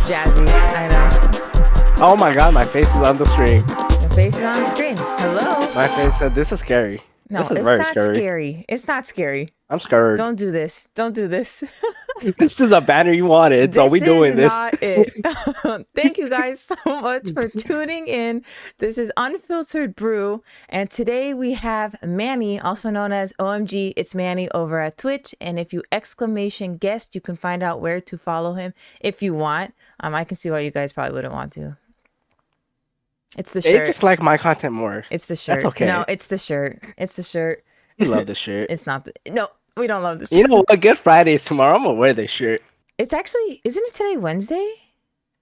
jazzy. I know. Oh my god, my face is on the screen. Your face is on the screen. Hello. My face said, "This is scary. No, This is it's very not scary. scary. It's not scary. I'm scared. Don't do this. Don't do this. This is a banner you wanted, so we doing this." This is not it. Thank you guys so much for tuning in. This is Unfiltered Brew, and today we have Manny, also known as OMG. It's Manny over at Twitch, and if you exclamation guest, you can find out where to follow him if you want. I can see why you guys probably wouldn't want to. It's the shirt. They just like my content more. It's the shirt. That's okay. No, it's the shirt. It's the shirt. You love the shirt. It's not the... No, we don't love this shirt. You know what? Good Friday is tomorrow. I'm gonna wear this shirt. It's actually... Isn't it today Wednesday?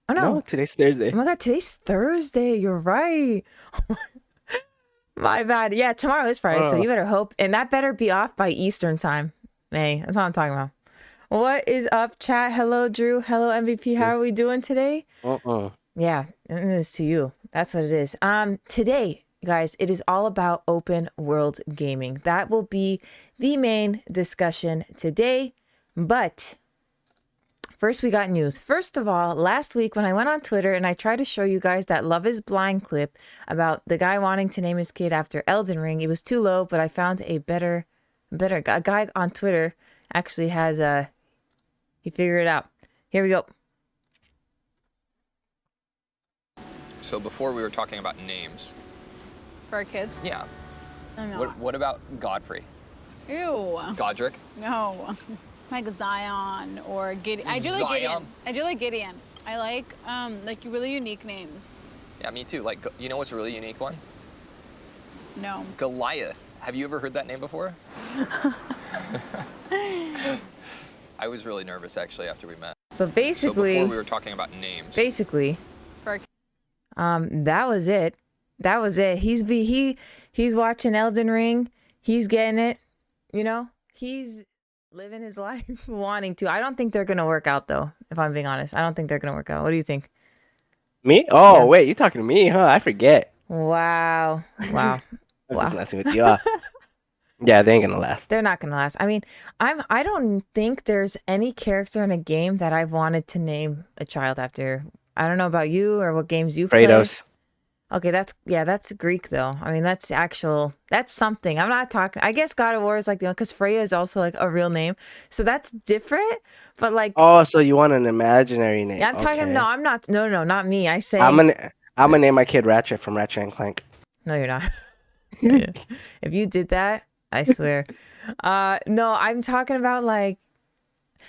Oh, no. Today's Thursday. Oh, my God. Today's Thursday. You're right. My bad. Yeah, tomorrow is Friday, so you better hope. And that better be off by Eastern time. Hey, that's what I'm talking about. What is up, chat? Hello, Drew. Hello, MVP. How are we doing today? Yeah, it is to you. That's what it is. Today, guys, it is all about open world gaming. That will be the main discussion today. But first, we got news. First of all, last week when I went on Twitter and I tried to show you guys that Love is Blind clip about the guy wanting to name his kid after Elden Ring, it was too low, but I found a better guy on Twitter actually has he figured it out. Here we go. So before we were talking about names. For our kids? Yeah. No. What about Godfrey? Ew. Godric? No. Like Zion or Gideon. I do like Gideon. I do like Gideon. I like really unique names. Yeah, me too. Like, you know what's a really unique one? No. Goliath. Have you ever heard that name before? I was really nervous actually after we met. So basically, before we were talking about names. Basically, for our that was it. That was it. He's watching Elden Ring. He's getting it. You know, he's living his life wanting to. I don't think they're gonna work out though. If I'm being honest, I don't think they're gonna work out. What do you think? Me? Oh, wait, you talking to me, huh? I forget. Wow. I'm just messing with you. Yeah, they ain't gonna last. They're not gonna last. I mean, I don't think there's any character in a game that I've wanted to name a child after. I don't know about you or what games you play. Kratos. Okay, that's Greek though. I mean, that's something. I'm not talking. I guess God of War is like the one because Freya is also like a real name, so that's different. But like, oh, so you want an imaginary name? Yeah, I'm talking. No, I'm not. No, not me. I say I'm gonna name my kid Ratchet from Ratchet and Clank. No, you're not. If you did that, I swear. No, I'm talking about like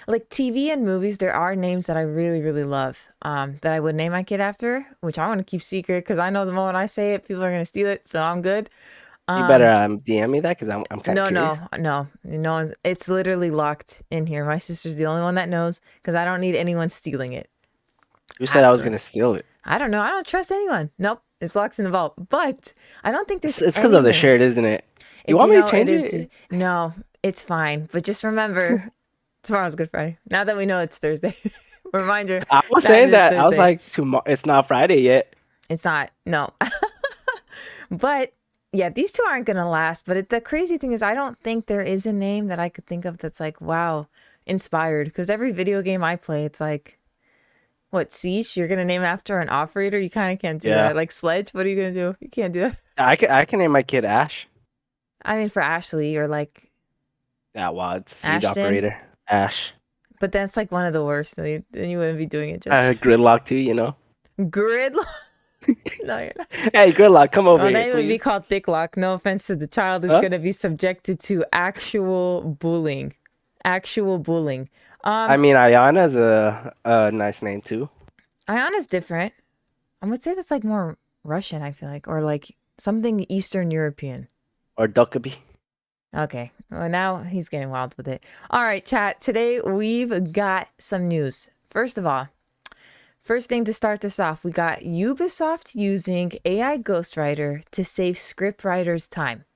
TV and movies. There are names that I really, really love that I would name my kid after, which I want to keep secret because I know the moment I say it, people are going to steal it. So I'm good. You better DM me that because I'm kind of curious. No. It's literally locked in here. My sister's the only one that knows because I don't need anyone stealing it. You said I was going to steal it. I don't know. I don't trust anyone. Nope. It's locked in the vault. But I don't think there's It's because of the shirt, isn't it? You want me to change it? No, it's fine. But just remember, tomorrow's Good Friday. Now that we know it's Thursday. Reminder. I was saying that. I was like, tomorrow. It's not Friday yet. It's not. No. But yeah, these two aren't going to last. But the crazy thing is I don't think there is a name that I could think of that's like, wow, inspired. Because every video game I play, it's like, what, Siege? You're going to name after an operator? You kind of can't do that. Like Sledge? What are you going to do? You can't do that. I can name my kid Ash. I mean, for Ashley or like... Yeah, well, it's Siege operator. Ash. But that's like one of the worst. Then you wouldn't be doing it just... Gridlock too, you know? Gridlock? No, you're not. Hey, Gridlock, come over here, that would please. be called Thicklock. No offense to the child is going to be subjected to actual bullying. Actual bullying. I mean, Ayana's a nice name too. Ayana's different. I would say that's like more Russian, I feel like. Or like something Eastern European. Or Dokkaby. Okay. Well, now he's getting wild with it. All right, chat. Today we've got some news. First of all, first thing to start this off, we got Ubisoft using AI Ghostwriter to save scriptwriters' time.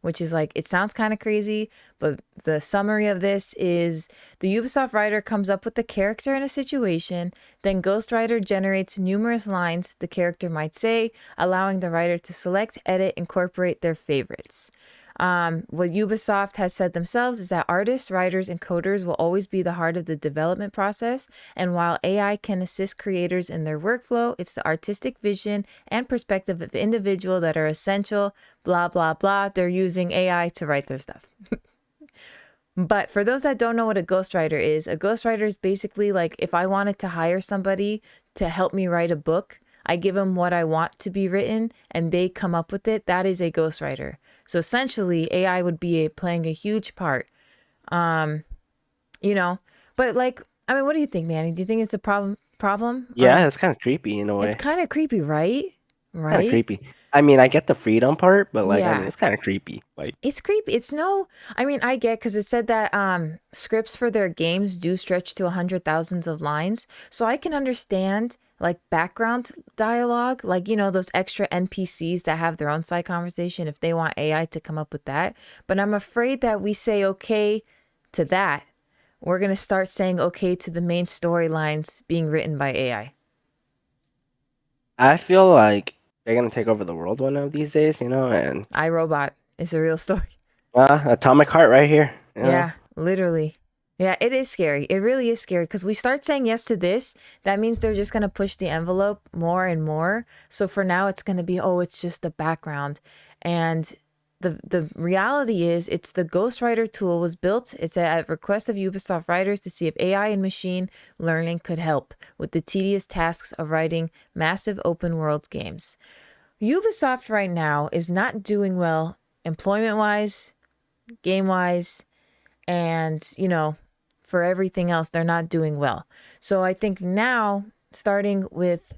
Which is like, it sounds kind of crazy, but the summary of this is the Ubisoft writer comes up with the character in a situation, then Ghostwriter generates numerous lines the character might say, allowing the writer to select, edit, incorporate their favorites. What Ubisoft has said themselves is that artists, writers, and coders will always be the heart of the development process. And while AI can assist creators in their workflow, it's the artistic vision and perspective of individual that are essential, blah, blah, blah. They're using AI to write their stuff. But for those that don't know what a ghostwriter is, a ghostwriter is basically like if I wanted to hire somebody to help me write a book, I give them what I want to be written and they come up with it. That is a ghostwriter. So essentially AI would be playing a huge part. You know, but like, I mean, what do you think, Manny? Do you think it's a problem? Yeah, it's kind of creepy in a It's way. kind of creepy, right? Kind of Right? creepy. I mean, I get the freedom part, but like, I mean, Yeah. it's kind of creepy. Like, It's creepy. It's no, I mean, I get because it said that scripts for their games do stretch to 100,000s of lines. So I can understand like background dialogue, like, you know, those extra NPCs that have their own side conversation if they want AI to come up with that. But I'm afraid that we say okay to that. We're going to start saying okay to the main storylines being written by AI. I feel like they're gonna take over the world one of these days, and iRobot is a real story. Atomic Heart right here. Yeah, literally. Yeah, it is scary. It really is scary because we start saying yes to this. That means they're just going to push the envelope more and more. So for now, it's going to be, oh, it's just the background. And the reality is it's the Ghostwriter tool was built. It's at request of Ubisoft writers to see if AI and machine learning could help with the tedious tasks of writing massive open world games. Ubisoft right now is not doing well employment-wise, game-wise, and for everything else they're not doing well. So I think now, starting with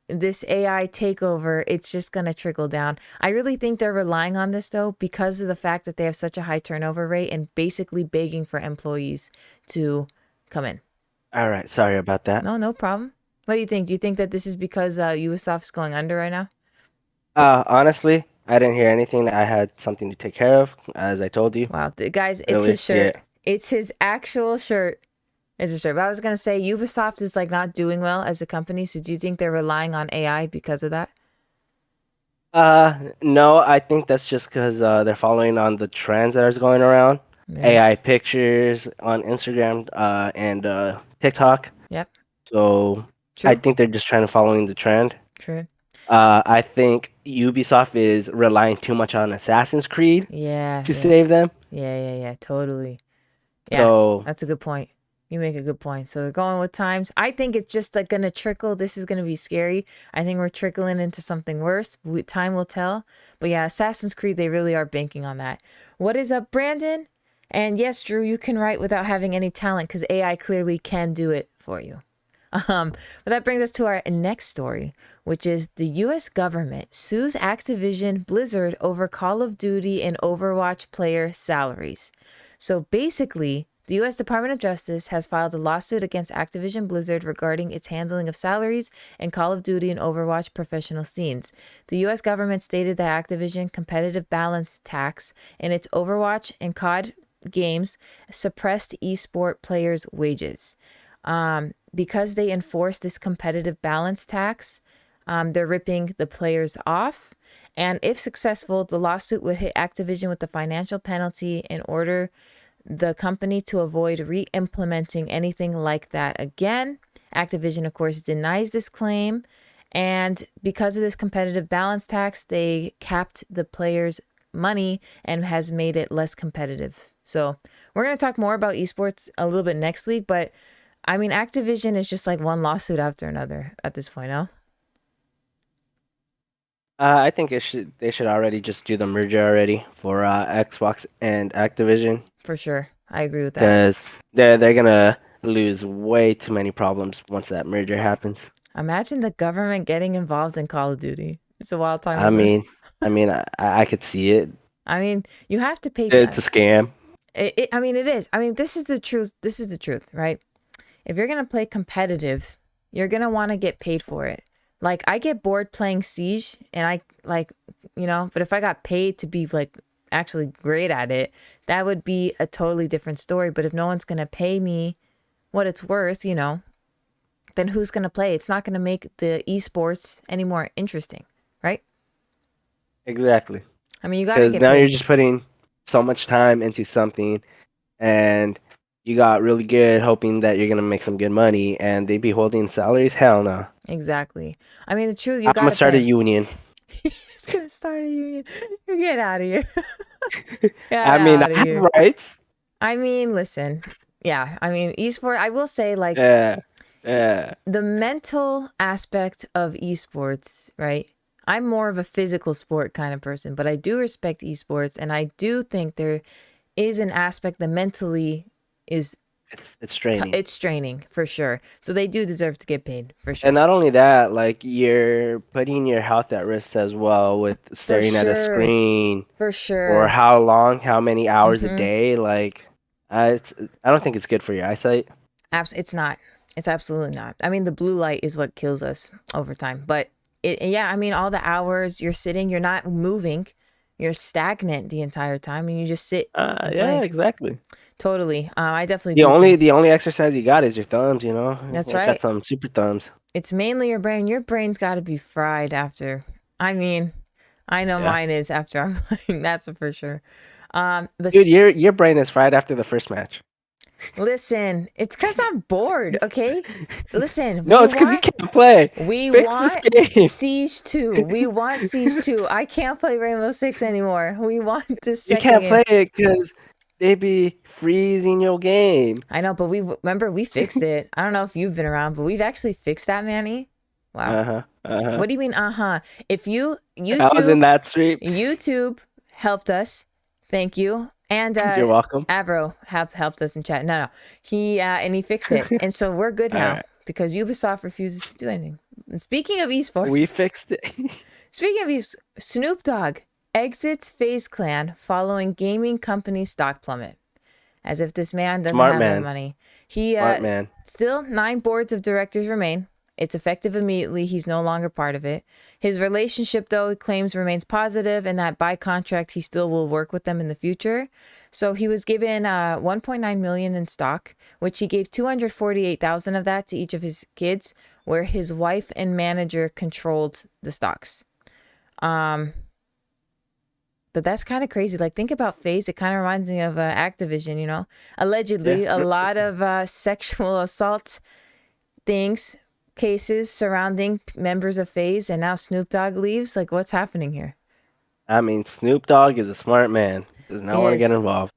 this AI takeover, it's just going to trickle down. I really think they're relying on this though because of the fact that they have such a high turnover rate and basically begging for employees to come in. All right, sorry about that. No problem. What do you think? Do you think that this is because Ubisoft's going under right now? Honestly, I didn't hear anything. I had something to take care of, as I told you. Wow, guys, it's Really, his shirt. yeah. It's his actual shirt. It's a shirt. But I was gonna say Ubisoft is like not doing well as a company. So do you think they're relying on AI because of that? No, I think that's just because they're following on the trends that are going around. Yeah. AI pictures on Instagram, and TikTok. Yep. So I True. think they're just trying to following the trend. True. I think Ubisoft is relying too much on Assassin's Creed Yeah. to Yeah. save them. Yeah. Totally. Yeah. So That's a good point. You make a good point. So they're going with times. I think it's just like gonna trickle. This is gonna be scary. I think we're trickling into something worse. Time will tell. But yeah, Assassin's Creed, they really are banking on that. What is up, Brandon? And yes, Drew, you can write without having any talent because AI clearly can do it for you. But that brings us to our next story, which is the U.S. government sues Activision Blizzard over Call of Duty and Overwatch player salaries. So basically, the U.S. Department of Justice has filed a lawsuit against Activision Blizzard regarding its handling of salaries in Call of Duty and Overwatch professional scenes. The U.S. government stated that Activision competitive balance tax in its Overwatch and COD games suppressed esport players' wages. Because they enforce this competitive balance tax, they're ripping the players off. And if successful, the lawsuit would hit Activision with a financial penalty in order the company to avoid re-implementing anything like that again. Activision, of course, denies this claim. And because of this competitive balance tax, they capped the players' money and has made it less competitive. So we're going to talk more about esports a little bit next week, but I mean, Activision is just like one lawsuit after another at this point, no? I think they should already just do the merger already for Xbox and Activision For sure. I agree with that. because they're gonna lose way too many problems once that merger happens. Imagine the government getting involved in Call of Duty. It's a wild time I over. mean, I could see it. I mean, you have to pay. It's a scam. I mean, it is. I mean, this is the truth. This is the truth, right? If you're going to play competitive, you're going to want to get paid for it. Like, I get bored playing Siege and I like, but if I got paid to be like actually great at it, that would be a totally different story. But if no one's going to pay me what it's worth, then who's going to play? It's not going to make the esports any more interesting, right? Exactly. I mean, you gotta Because get now you're paid. just putting so much time into something, and you got really good, hoping that you're gonna make some good money, and they be holding salaries. Hell no. Exactly. I mean, the truth, you I'm gonna gotta start a pay. union. He's gonna start a union. You get out of here. Get I mean, out I of have here. rights. I mean, listen. Yeah, I mean, esport, I will say, like, Yeah, yeah. the mental aspect of esports, right? I'm more of a physical sport kind of person, but I do respect esports, and I do think there is an aspect that mentally is It's straining. it's straining for sure. So they do deserve to get paid for And sure. not only that, like you're putting your health at risk as well with For staring at a sure. screen For for sure. how long, how many hours a Mm-hmm. day. Like, it's I don't think it's good for your eyesight. It's not. It's absolutely not. I mean, the blue light is what kills us over time. But yeah, I mean, all the hours you're sitting, you're not moving, you're stagnant the entire time, and you just sit and Yeah, play. exactly. Totally. I definitely The do only think the only exercise you got is your thumbs, you know? that's You got right. some super thumbs. It's mainly your brain. Your brain's got to be fried after. I mean, I know Yeah. mine is after I'm playing. That's for sure. But Dude, your brain is fried after the first match. listen, it's because I'm bored. Okay, listen, No, it's because you can't play. we Fix this want game. Siege 2. We want Siege 2. I can't play Rainbow Six anymore. We want this You second can't game. play it because they be freezing your game. I know, but we remember we fixed it. I don't know if you've been around, but we've actually fixed that, Manny. Wow. Uh-huh. Uh-huh. What do you mean, If I was in that stream. YouTube helped us. Thank you. And You're welcome. Avro helped us in chat. No. He fixed it. And so we're good All now right. because Ubisoft refuses to do anything. And speaking of esports, We fixed it. speaking of Snoop Dogg exits FaZe Clan following gaming company stock plummet. As if this man doesn't Smart have man. no money. He Smart man. still 9 boards of directors remain. It's effective immediately. He's no longer part of it. His relationship, though, he claims remains positive, and that by contract he still will work with them in the future. So he was given 1.9 million in stock, which he gave 248,000 of that to each of his kids, where his wife and manager controlled the stocks. But that's kind of crazy. Like, think about FaZe. It kind of reminds me of Activision, you know? Allegedly, Yeah. a lot of sexual assault cases surrounding members of FaZe, and now Snoop Dogg leaves. Like, what's happening here? I mean, Snoop Dogg is a smart man. Does not He want to is. get involved.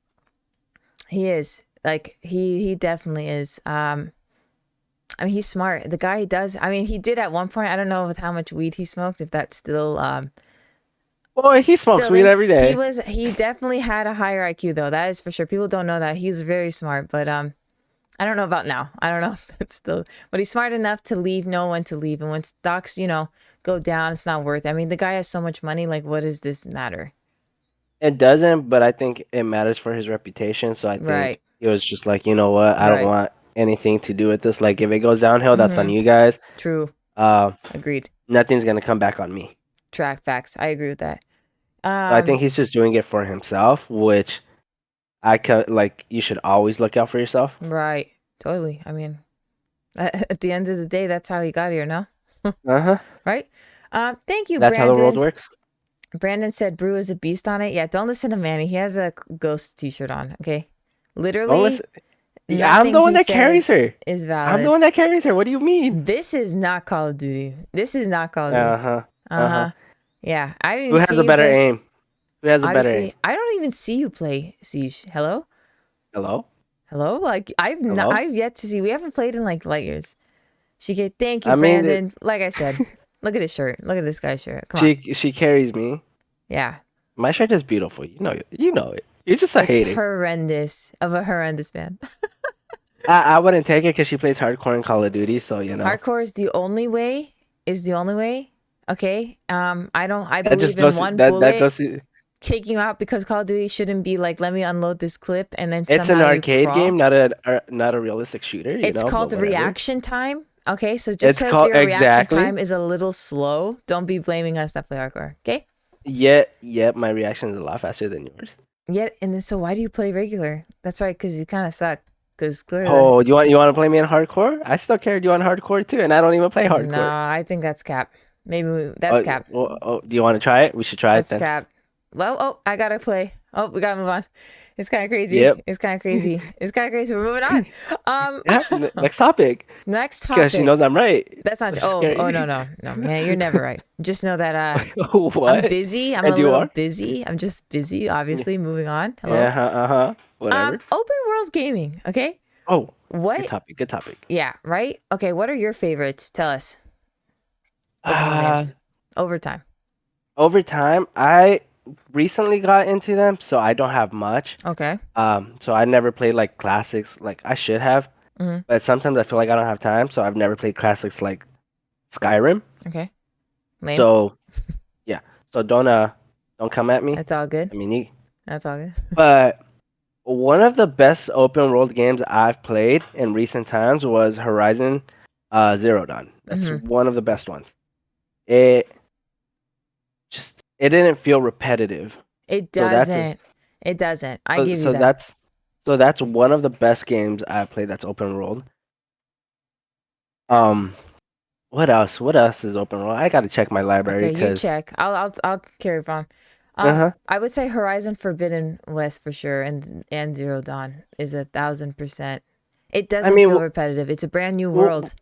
He is. Like, he definitely is. I mean, he's smart. The guy does. I mean, he did at one point. I don't know with how much weed he smoked, if that's still Boy, he smokes still weed in. every day. He definitely had a higher IQ though. That is for sure. People don't know that. He's very smart, but I don't know about now. I don't know if that's still, but he's smart enough to know when to leave. And when stocks, go down, it's not worth it. I mean, the guy has so much money. Like, what does this matter? It doesn't, but I think it matters for his reputation. So I think Right. he was just like, you know what? I don't Right. want anything to do with this. Like, if it goes downhill, that's on Mhm. you guys. True. Agreed. Nothing's gonna come back on me. Track facts. I agree with that. I think he's just doing it for himself, which like. You should always look out for yourself. Right. Totally. I mean, at the end of the day, that's how he got here, no? Uh-huh. Right? Thank you, That's Brandon. how the world works. Brandon said Brew is a beast on it. Yeah, don't listen to Manny. He has a ghost t-shirt on, okay? Literally, listen. I'm the one that carries her. Is valid. I'm the one that carries her. What do you mean? This is not Call of Duty. This is not Call of Duty. Uh-huh. Uh-huh. Yeah, I didn't Who has see a you better play. aim? Who has a better aim? Obviously, I don't even see you play Siege. Hello? Hello? Hello? Like, Hello? I've yet to see. We haven't played in like light years. Thank you, I mean, Brandon. Like I said, look at his shirt. Look at this guy's shirt. Come on. She carries me. Yeah. My shirt is beautiful. You know it. You're just a hater. It's horrendous. Of a horrendous man. I wouldn't take it because she plays hardcore in Call of Duty, so you know. Hardcore is the only way. Okay. I That believe just in goes. one That bullet goes. taking you out because Call of Duty shouldn't be like, let me unload this clip and then It's an somehow you arcade crawl. game, not a realistic shooter. It's but called whatever. reaction time. Okay, so just It's because called- your reaction exactly. time is a little slow, don't be blaming us that play hardcore. Okay. Yet, my reaction is a lot faster than yours. And then so why do you play regular? That's right, because you kind of suck. Because clearly. Oh, you want to play me in hardcore? I still carried you on hardcore too, and I don't even play hardcore. No, I think that's cap. Maybe that's cap. Do you want to try it? We should try That's it then. cap. Well, oh, I gotta play. Oh, we gotta move on. It's kind of crazy. Yep. It's kind of crazy. It's kind of crazy. We're moving on. Yeah. Next topic. Next Because she topic. knows I'm right. That's not. Which is Oh, scary. no, man, you're never right. Just know that What? I'm busy. I'm And a you little are? busy. I'm just busy. Obviously, moving on. Hello. Yeah. Whatever. Open world gaming. Okay. Oh. What? Good topic. Yeah. Right. Okay. What are your favorites? Tell us. Open world games. Overtime. Over time, I recently got into them, so I don't have much. Okay. So I never played like classics like I should have, but sometimes I feel like I don't have time, so I've never played classics like Skyrim. Okay. Lame. So yeah, so don't come at me. That's all good. I mean, That's all good. but one of the best open world games I've played in recent times was Horizon Zero Dawn. That's one of the best ones. It didn't feel repetitive. It doesn't. It doesn't. I give you that. That's one of the best games I've played that's open world. What else? What else is open world? I gotta check my library. Okay, you check. I'll carry on. I would say Horizon Forbidden West for sure, and Zero Dawn is 1,000%. It doesn't feel repetitive. It's a brand new world.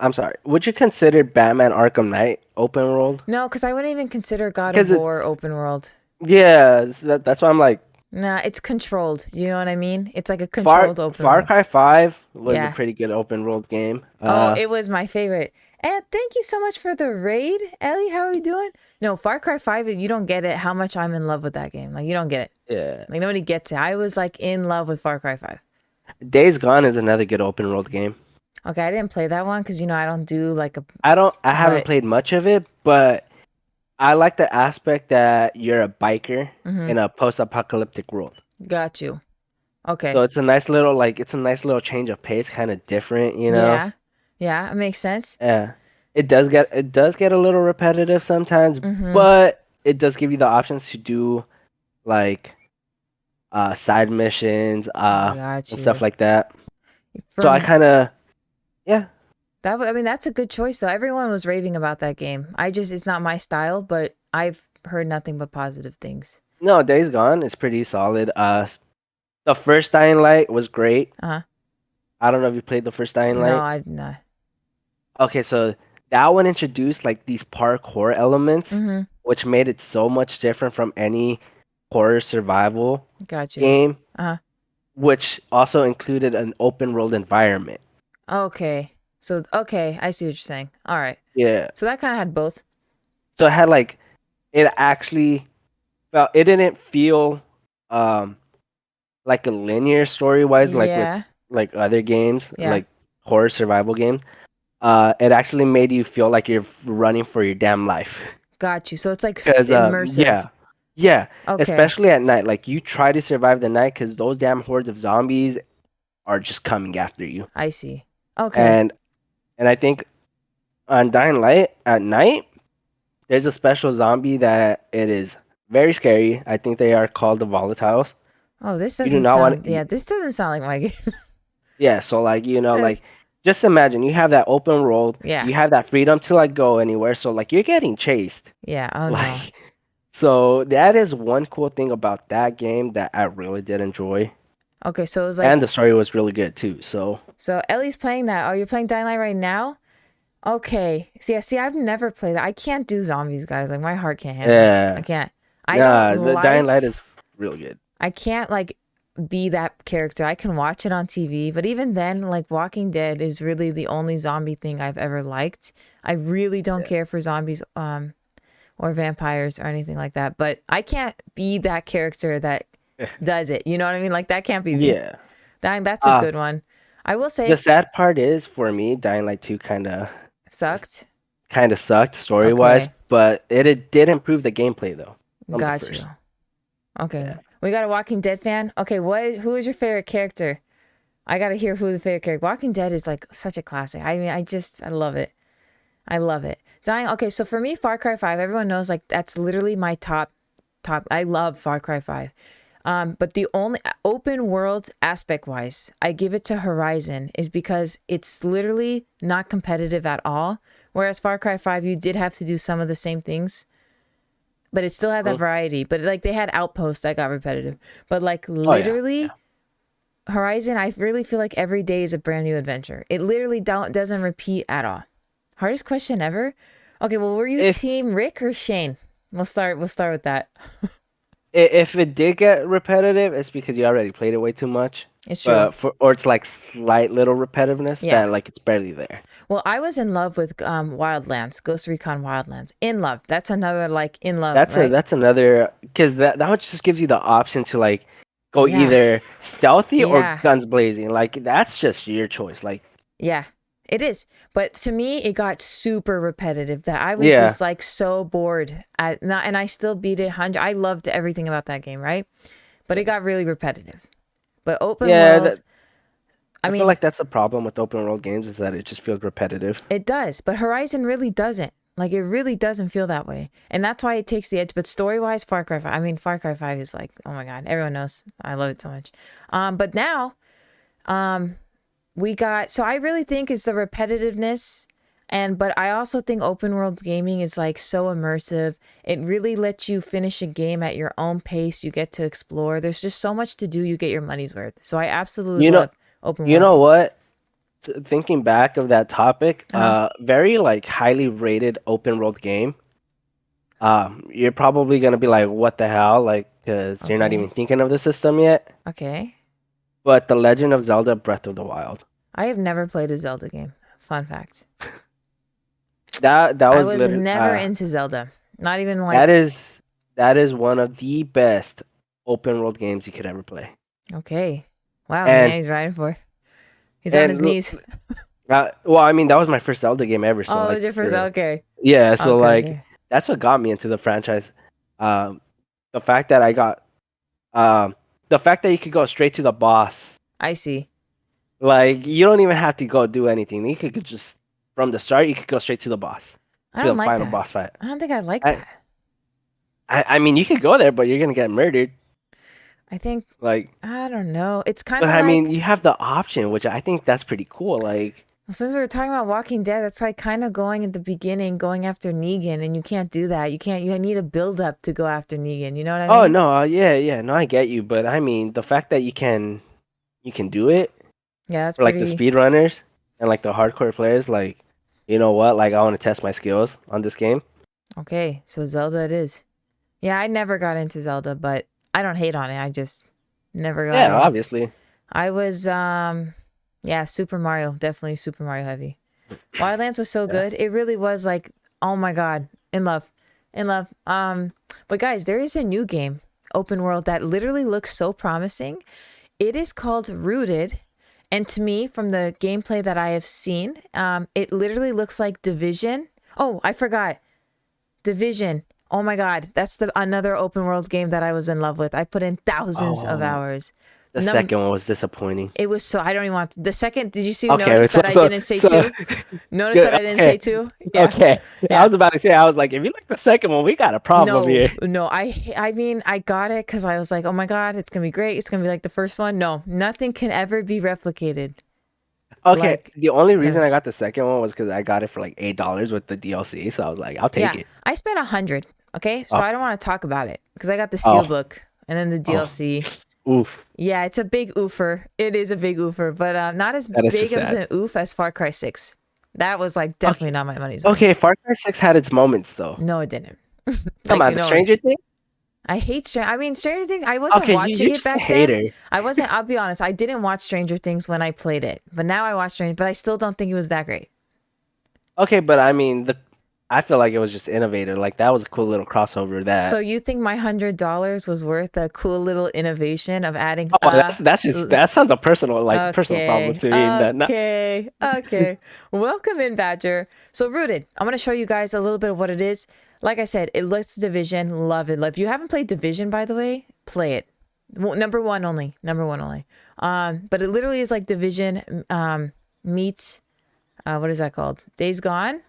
I'm sorry. Would you consider Batman Arkham Knight open world? No, because I wouldn't even consider God of War open world. Yeah, that's why I'm like. Nah, it's controlled. You know what I mean? It's like a controlled open Far world. Cry 5 was a pretty good open world game. It was my favorite. And thank you so much for the raid, Ellie. How are you doing? No, Far Cry 5, you don't get it how much I'm in love with that game. Like, you don't get it. Yeah. Like, nobody gets it. I was, like, in love with Far Cry 5. Days Gone is another good open world game. Okay, I didn't play that one because, I don't do, like, I haven't played much of it, but I like the aspect that you're a biker in a post-apocalyptic world. Got you. Okay. So it's a nice little change of pace, kind of different, you know? Yeah, it makes sense. Yeah. It does get a little repetitive sometimes, but it does give you the options to do like side missions and stuff like that. So I kind of that's a good choice though. Everyone was raving about that game. It's not my style, but I've heard nothing but positive things. No, Days Gone is pretty solid. The first Dying Light was great. I don't know if you played the first Dying Light. No, I've not. Okay, so that one introduced like these parkour elements, which made it so much different from any horror survival game. Which also included an open world environment. Okay. So, I see what you're saying. All right. Yeah. So that kind of had both. So it had like, it didn't feel like a linear story-wise, like with like other games, like horror survival games. It actually made you feel like you're running for your damn life. Got you. So it's like immersive. Yeah. Okay. Especially at night. Like you try to survive the night because those damn hordes of zombies are just coming after you. I see. Okay. And I think on Dying Light at night, there's a special zombie that it is very scary. I think they are called the volatiles. Oh, this doesn't sound. This doesn't sound like my game. Yeah. So like like. Just imagine you have that open world. Yeah. You have that freedom to like go anywhere. So like you're getting chased. Yeah. Oh no. So that is one cool thing about that game that I really did enjoy. Okay, so it was like, and the story was really good too. So Ellie's playing that. Oh, you're playing Dying Light right now? Okay. See, I've never played that. I can't do zombies, guys. Like my heart can't handle it. I can't. The Dying Light is really good. I can't like be that character. I can watch it on TV, but even then, like Walking Dead is really the only zombie thing I've ever liked. I really don't care for zombies or vampires or anything like that, but I can't be that character that does it. You know what I mean? Like that can't be me. Yeah. That's a good one. I will say the sad part is for me, Dying Light 2 kind of sucked story-wise, but it did improve the gameplay though. Got you. Okay. Yeah. We got a Walking Dead fan. Okay, who is your favorite character? I gotta hear who the favorite character. Walking Dead is like such a classic. I mean, I love it. I love it. Okay, so for me, Far Cry 5, everyone knows like that's literally my top. I love Far Cry 5. But the only open world aspect wise, I give it to Horizon is because it's literally not competitive at all. Whereas Far Cry 5, you did have to do some of the same things. but it still had that variety. But like they had Outpost that got repetitive. But like literally, Horizon, I really feel like every day is a brand new adventure. It literally doesn't repeat at all. Hardest question ever. Okay, well, were you team Rick or Shane? We'll start with that. If it did get repetitive, it's because you already played it way too much. It's true. Or it's like slight little repetitiveness that like it's barely there. Well, I was in love with Wildlands, Ghost Recon Wildlands. In love. That's another like in love. That's another because that one just gives you the option to like go either stealthy or guns blazing. Like that's just your choice. Like it is. But to me, it got super repetitive that I was just like so bored. And I still beat it 100. I loved everything about that game, right? But it got really repetitive. But open world. I feel like that's a problem with open world games is that it just feels repetitive. It does, but Horizon really doesn't. Like it really doesn't feel that way, and that's why it takes the edge. But story-wise, Far Cry 5. I mean, Far Cry 5 is like, oh my god, everyone knows I love it so much. But now, we got. So I really think it's the repetitiveness, but I also think open world gaming is like so immersive. It really lets you finish a game at your own pace. You get to explore. There's just so much to do. You get your money's worth. So I absolutely love open world. You know what? Thinking back of that topic, very like highly rated open world game. You're probably gonna be like, what the hell? Like, because you're not even thinking of the system yet. Okay. But The Legend of Zelda: Breath of the Wild. I have never played a Zelda game. Fun fact. I was never into Zelda. Not even like that is one of the best open world games you could ever play. Okay. Wow, man, he's riding for. He's on his knees. Well, I mean, that was my first Zelda game ever. So it was your first? Okay. Yeah, so that's what got me into the franchise. The fact that I got, the fact that you could go straight to the boss. I see. Like, you don't even have to go do anything. You could just, from the start, you could go straight to the boss. I don't like final that. boss fight. I don't think I like that. I mean, you could go there, but you're gonna get murdered. I think, like, I don't know. It's kind of like, I mean, you have the option, which I think that's pretty cool. Like, since we were talking about Walking Dead, that's like kind of going at the beginning, going after Negan, and you can't do that. You need a build up to go after Negan. You know what I mean? Oh no, yeah, no, I get you, but I mean, the fact that you can do it. Yeah, that's for like the speedrunners and like the hardcore players. Like, you know what? Like, I want to test my skills on this game. Okay, so Zelda it is. Yeah, I never got into Zelda, but I don't hate on it. I just never got in. Obviously. I was, Super Mario. Definitely Super Mario heavy. Wildlands was so good. It really was like, oh my God, in love. But guys, there is a new game, open world, that literally looks so promising. It is called Rooted. And to me, from the gameplay that I have seen, it literally looks like Division. Oh, I forgot. Division. Oh my God, that's another open world game that I was in love with. I put in thousands of hours. The second one was disappointing. It was so, I don't even want the second. Did you see? Notice that I didn't say two? Notice that I didn't say two? Yeah. Okay. Yeah. I was about to say, I was like, if you like the second one, we got a problem here. No, I mean, I got it because I was like, oh my God, it's going to be great. It's going to be like the first one. No, nothing can ever be replicated. Okay, like, the only reason I got the second one was because I got it for like $8 with the DLC. So I was like, I'll take it. I spent $100. Okay, so I don't want to talk about it because I got the Steelbook and then the DLC. Oof. Yeah, it's a big oofer. It is a big oofer, but not as big as an oof as Far Cry 6. That was like definitely not my money's worth. Okay, Far Cry 6 had its moments though. No, it didn't. Come on, the Stranger Things? I hate Stranger Things. I wasn't watching it back then. I wasn't. I'll be honest. I didn't watch Stranger Things when I played it, but now I watch Stranger. But I still don't think it was that great. Okay, but I mean I feel like it was just innovative. Like, that was a cool little crossover. So you think my $100 was worth a cool little innovation of adding? Oh, that sounds a personal problem to me. Okay. Welcome in, Badger. So Rooted, I'm gonna show you guys a little bit of what it is. Like I said, it looks Division. Love it. If you haven't played Division, by the way, play it. Number one only. But it literally is like Division meets what is that called? Days Gone.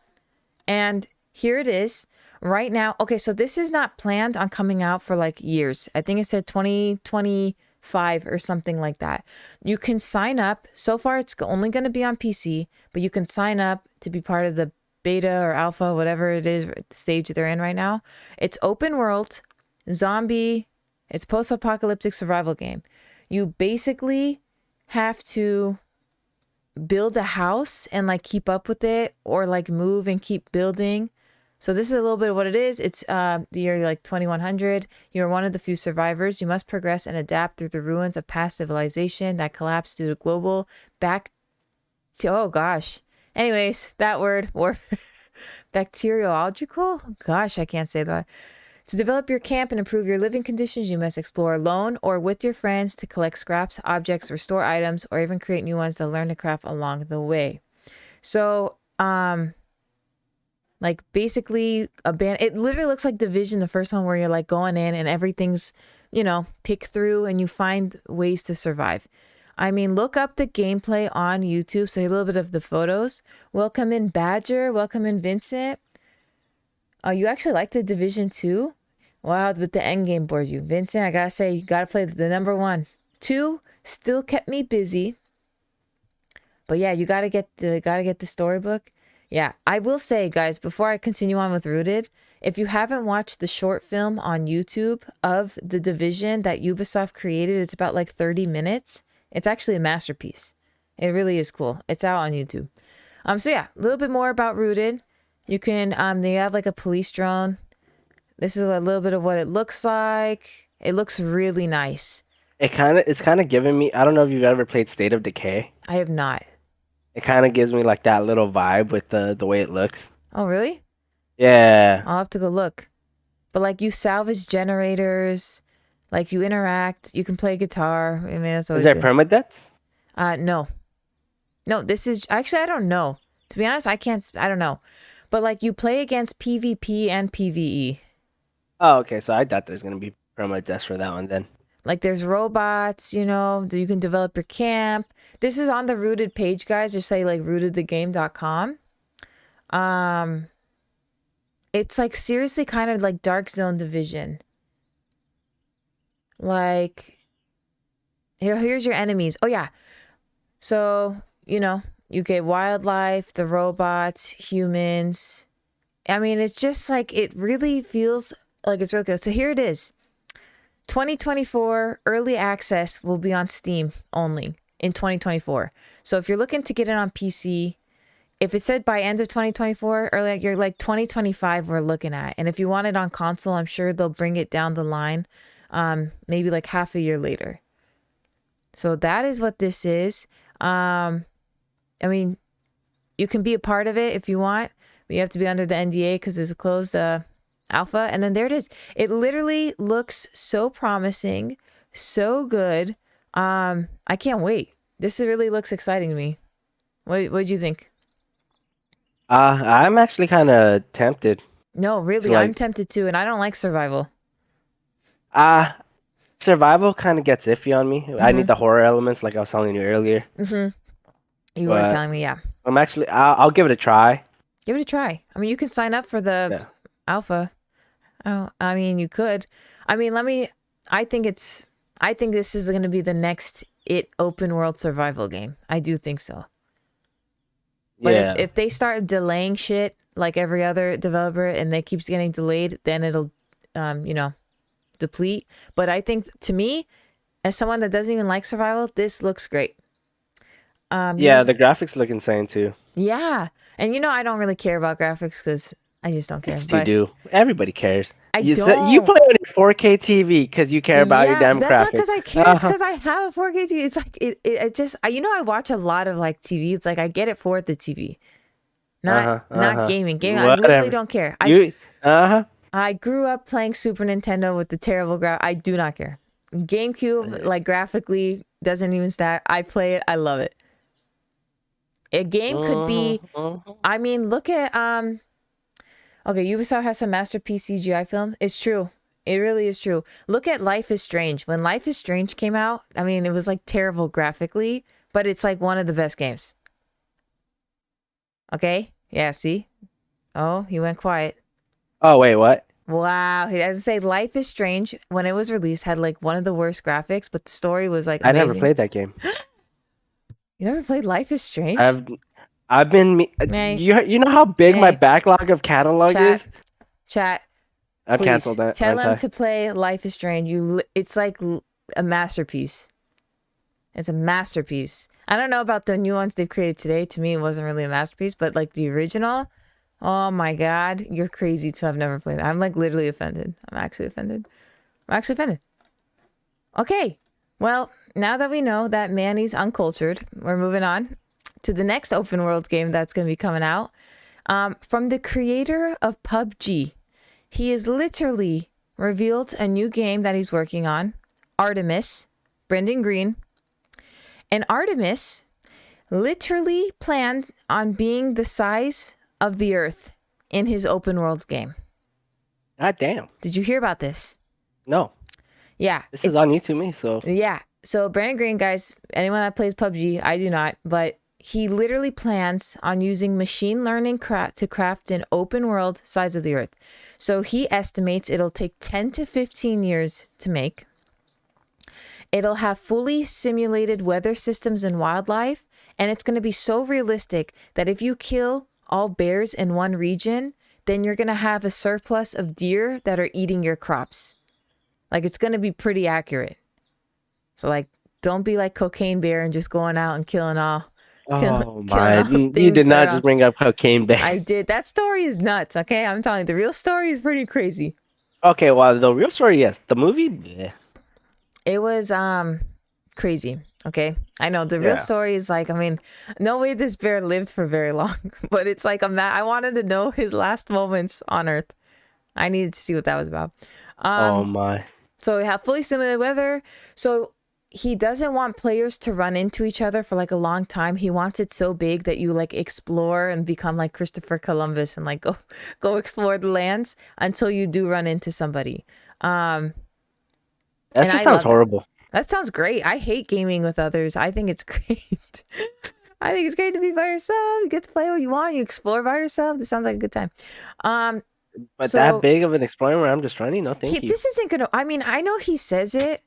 And here it is right now. Okay, so this is not planned on coming out for like years. I think it said 2025 or something like that. You can sign up. So far, it's only going to be on PC, but you can sign up to be part of the beta or alpha, whatever it is stage they're in right now. It's open world, zombie, it's post-apocalyptic survival game. You basically have to build a house and like keep up with it, or like move and keep building. So this is a little bit of what it is. It's the year like 2100. You're one of the few survivors. You must progress and adapt through the ruins of past civilization that collapsed due to global oh gosh. Anyways, that word, or bacteriological. Gosh, I can't say that. To develop your camp and improve your living conditions, you must explore alone or with your friends to collect scraps, objects, restore items, or even create new ones to learn to craft along the way. So, like basically it literally looks like Division, the first one, where you're like going in and everything's, you know, pick through and you find ways to survive. I mean, look up the gameplay on YouTube. So a little bit of the photos. Welcome in Badger. Welcome in Vincent. Oh, you actually like the Division 2? Wow, with the end game board, you. Vincent, I gotta say, you gotta play the number 1. 2 still kept me busy. But yeah, you gotta get the storybook. Yeah, I will say, guys, before I continue on with Rooted, if you haven't watched the short film on YouTube of the Division that Ubisoft created, it's about like 30 minutes. It's actually a masterpiece. It really is cool. It's out on YouTube. So yeah, a little bit more about Rooted. You can they have like a police drone. This is a little bit of what it looks like. It looks really nice. It's kind of giving me, I don't know if you've ever played State of Decay. I have not. It kind of gives me like that little vibe with the way it looks. Oh, really? Yeah. I'll have to go look. But like you salvage generators, like you interact, you can play guitar. I mean, that's always Is there good. permadeath? No. No, this is actually, I don't know. To be honest, I don't know. But like you play against PvP and PvE. Oh, okay. So I thought there's going to be permadeath for that one then. Like there's robots, you know, you can develop your camp. This is on the Rooted page, guys. Just say like rootedthegame.com. It's like seriously kind of like Dark Zone Division. Like here's your enemies. Oh yeah. So, you know, you get wildlife, the robots, humans. I mean, it's just like, it really feels like it's really good. So here it is. 2024 early access will be on Steam only in 2024. So if you're looking to get it on PC, if it said by end of 2024, early, you're like 2025 we're looking at. And if you want it on console, I'm sure they'll bring it down the line, maybe like half a year later. So that is what this is. I mean, you can be a part of it if you want, but you have to be under the NDA because it's a closed alpha. And then there it is. It literally looks so promising, so good. I can't wait. This really looks exciting to me. What do you think? I'm actually kind of tempted. No, really, I'm tempted too, and I don't like survival. Survival kind of gets iffy on me. I need the horror elements, like I was telling you earlier. You were telling me, yeah. I'll give it a try. Give it a try. I mean, you can sign up for the alpha. Oh, I mean, you could. I mean, I think this is going to be the next open world survival game. I do think so. But if they start delaying shit like every other developer and they keeps getting delayed, then it'll, deplete. But I think, to me, as someone that doesn't even like survival, this looks great. The graphics look insane too. Yeah. And I don't really care about graphics because I just don't care. Yes, you do. Everybody cares. You play on a 4K TV because you care about your damn graphics. That's not because I care. It's because I have a 4K TV. It's like it just I watch a lot of like TV. It's like I get it for the TV, not gaming. Gaming, I literally don't care. I grew up playing Super Nintendo with the terrible graphics. I do not care. GameCube, like graphically, doesn't even stat. I play it. I love it. A game could be. I mean, look at Okay, Ubisoft has some masterpiece CGI film. It's true. It really is true. Look at Life is Strange. When Life is Strange came out, I mean, it was like terrible graphically, but it's like one of the best games. Okay? Yeah, see? Oh, he went quiet. Oh, wait, what? Wow. As I say, Life is Strange, when it was released, had like one of the worst graphics, but the story was like amazing. I never played that game. You never played Life is Strange? I've been. You know how big my backlog of catalog is. Chat. I've canceled that. Tell him to play Life is Strange. It's like a masterpiece. It's a masterpiece. I don't know about the new ones they've created today. To me, it wasn't really a masterpiece, but like the original, oh my God, you're crazy to have never played that. I'm like literally offended. I'm actually offended. Okay, well, now that we know that Manny's uncultured, we're moving on to the next open world game that's going to be coming out. From the creator of PUBG, he has literally revealed a new game that he's working on, Artemis, Brendan Green. And Artemis literally planned on being the size of the Earth in his open world game. God damn. Did you hear about this? No. Yeah. This is on YouTube, me, so. Yeah. So Brandon Green, guys, anyone that plays PUBG, I do not, but he literally plans on using machine learning to craft an open world size of the Earth. So he estimates it'll take 10 to 15 years to make. It'll have fully simulated weather systems and wildlife, and it's going to be so realistic that if you kill all bears in one region, then you're going to have a surplus of deer that are eating your crops. Like, it's going to be pretty accurate. So, like, don't be like Cocaine Bear and just going out and killing all. Oh my! You did not just bring up Cocaine Bear. I did. That story is nuts. Okay, I'm telling you, the real story is pretty crazy. Okay, well, the real story, yes. The movie, yeah. It was crazy. Okay, I know the real story is like, I mean, no way this bear lived for very long, but it's like I wanted to know his last moments on Earth. I needed to see what that was about. Oh my! So we have fully simulated weather. So he doesn't want players to run into each other for like a long time. He wants it so big that you like explore and become like Christopher Columbus and like go explore the lands until you do run into somebody. That just sounds horrible. That sounds great. I hate gaming with others. I think it's great. I think it's great to be by yourself. You get to play what you want. You explore by yourself. This sounds like a good time. But that big of an exploring where I'm just running? No, thank you. This isn't going to... I mean, I know he says it,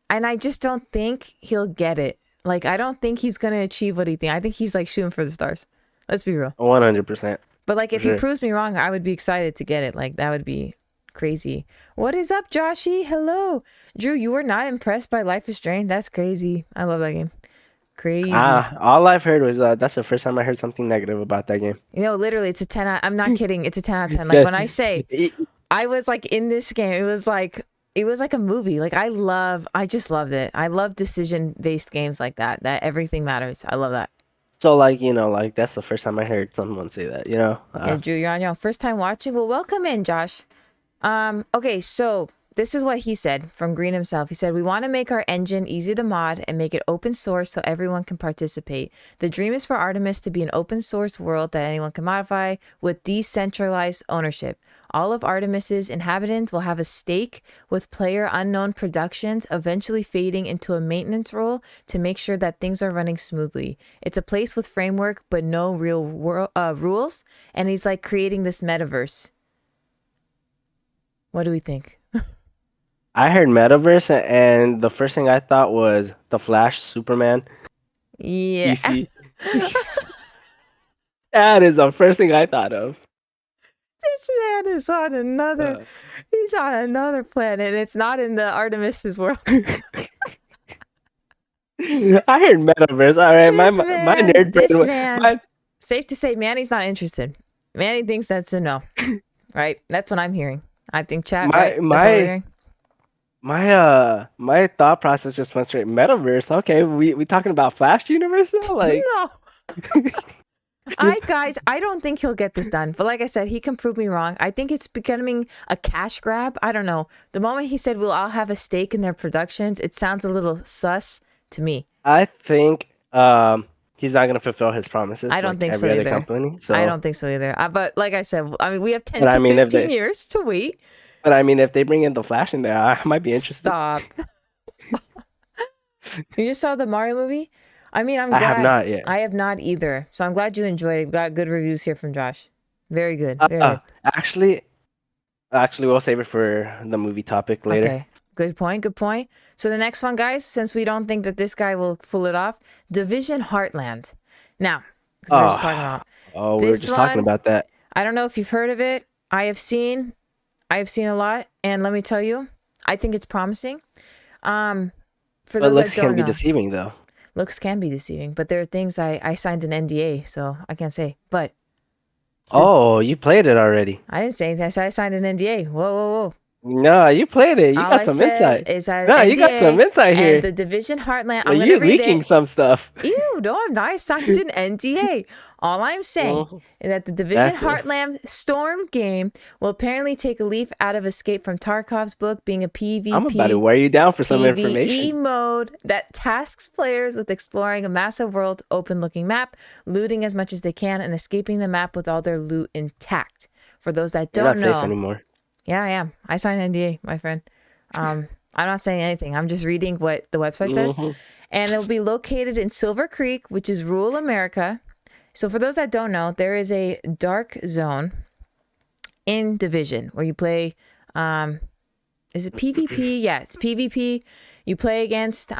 and I just don't think he'll get it. Like, I don't think he's going to achieve what he thinks. I think he's, like, shooting for the stars. Let's be real. 100%. But, like, if he proves me wrong, I would be excited to get it. Like, that would be crazy. What is up, Joshy? Hello. Drew, you were not impressed by Life is Strange? That's crazy. I love that game. Crazy. All I've heard was that's the first time I heard something negative about that game. You know, literally, it's a 10 out. I'm not kidding. It's a 10 out of 10. Like, when I say I was like in this game, it was like a movie. Like, I just loved it. I love decision-based games like that everything matters. I love that. So, like, you know, like, that's the first time I heard someone say that, you know? Yeah, Drew, you're on your first time watching. Well, welcome in, Josh. Okay, so this is what he said from Green himself. He said, we want to make our engine easy to mod and make it open source so everyone can participate. The dream is for Artemis to be an open source world that anyone can modify with decentralized ownership. All of Artemis's inhabitants will have a stake, with player unknown productions eventually fading into a maintenance role to make sure that things are running smoothly. It's a place with framework but no real rules, and he's like creating this metaverse. What do we think? I heard metaverse, and the first thing I thought was the Flash, Superman. Yeah. DC. That is the first thing I thought of. This man is on another. He's on another planet. It's not in the Artemis's world. I heard metaverse. All right, my nerd brain. Safe to say, Manny's not interested. Manny thinks that's a no. Right? That's what I'm hearing. I think chat. My thought process just went straight metaverse. Okay, we talking about Flash universe now? Like no. I don't think he'll get this done. But like I said, he can prove me wrong. I think it's becoming a cash grab. I don't know. The moment he said we'll all have a stake in their productions, it sounds a little sus to me. I think he's not going to fulfill his promises. I don't think so either. Company, so. I don't think so either. But like I said, I mean, we have 10 to 15 years to wait. But I mean, if they bring in the Flash in there, I might be interested. Stop. You just saw the Mario movie? I mean, I'm glad. I have not yet. I have not either. So I'm glad you enjoyed it. We got good reviews here from Josh. Very good. Very good. Actually, we'll save it for the movie topic later. Okay. Good point. Good point. So the next one, guys, since we don't think that this guy will pull it off, Division Heartland. Now, because we were just talking about. Oh, we were just talking about that. I don't know if you've heard of it. I have seen a lot, and let me tell you, I think it's promising. For those looks that don't can be know, deceiving though. Looks can be deceiving, but there are things I signed an NDA, so I can't say. But you played it already. I didn't say anything. I said I signed an NDA. Whoa. No, you played it. You got some insight. No, you got some insight here. And the Division Heartland. I'm gonna read leaking some stuff. Ew, no, I'm not. I signed an NDA. All I'm saying is that the Division Heartland Storm game will apparently take a leaf out of Escape from Tarkov's book, being a PvP. I'm about to wear you down for some information. mode that tasks players with exploring a massive world, open-looking map, looting as much as they can, and escaping the map with all their loot intact. For those that don't know, not safe anymore. Yeah, I am. I signed an NDA, my friend. I'm not saying anything. I'm just reading what the website says. And it will be located in Silver Creek, which is rural America. So for those that don't know, there is a dark zone in Division where you play, is it PvP? Yeah, it's PvP. You play against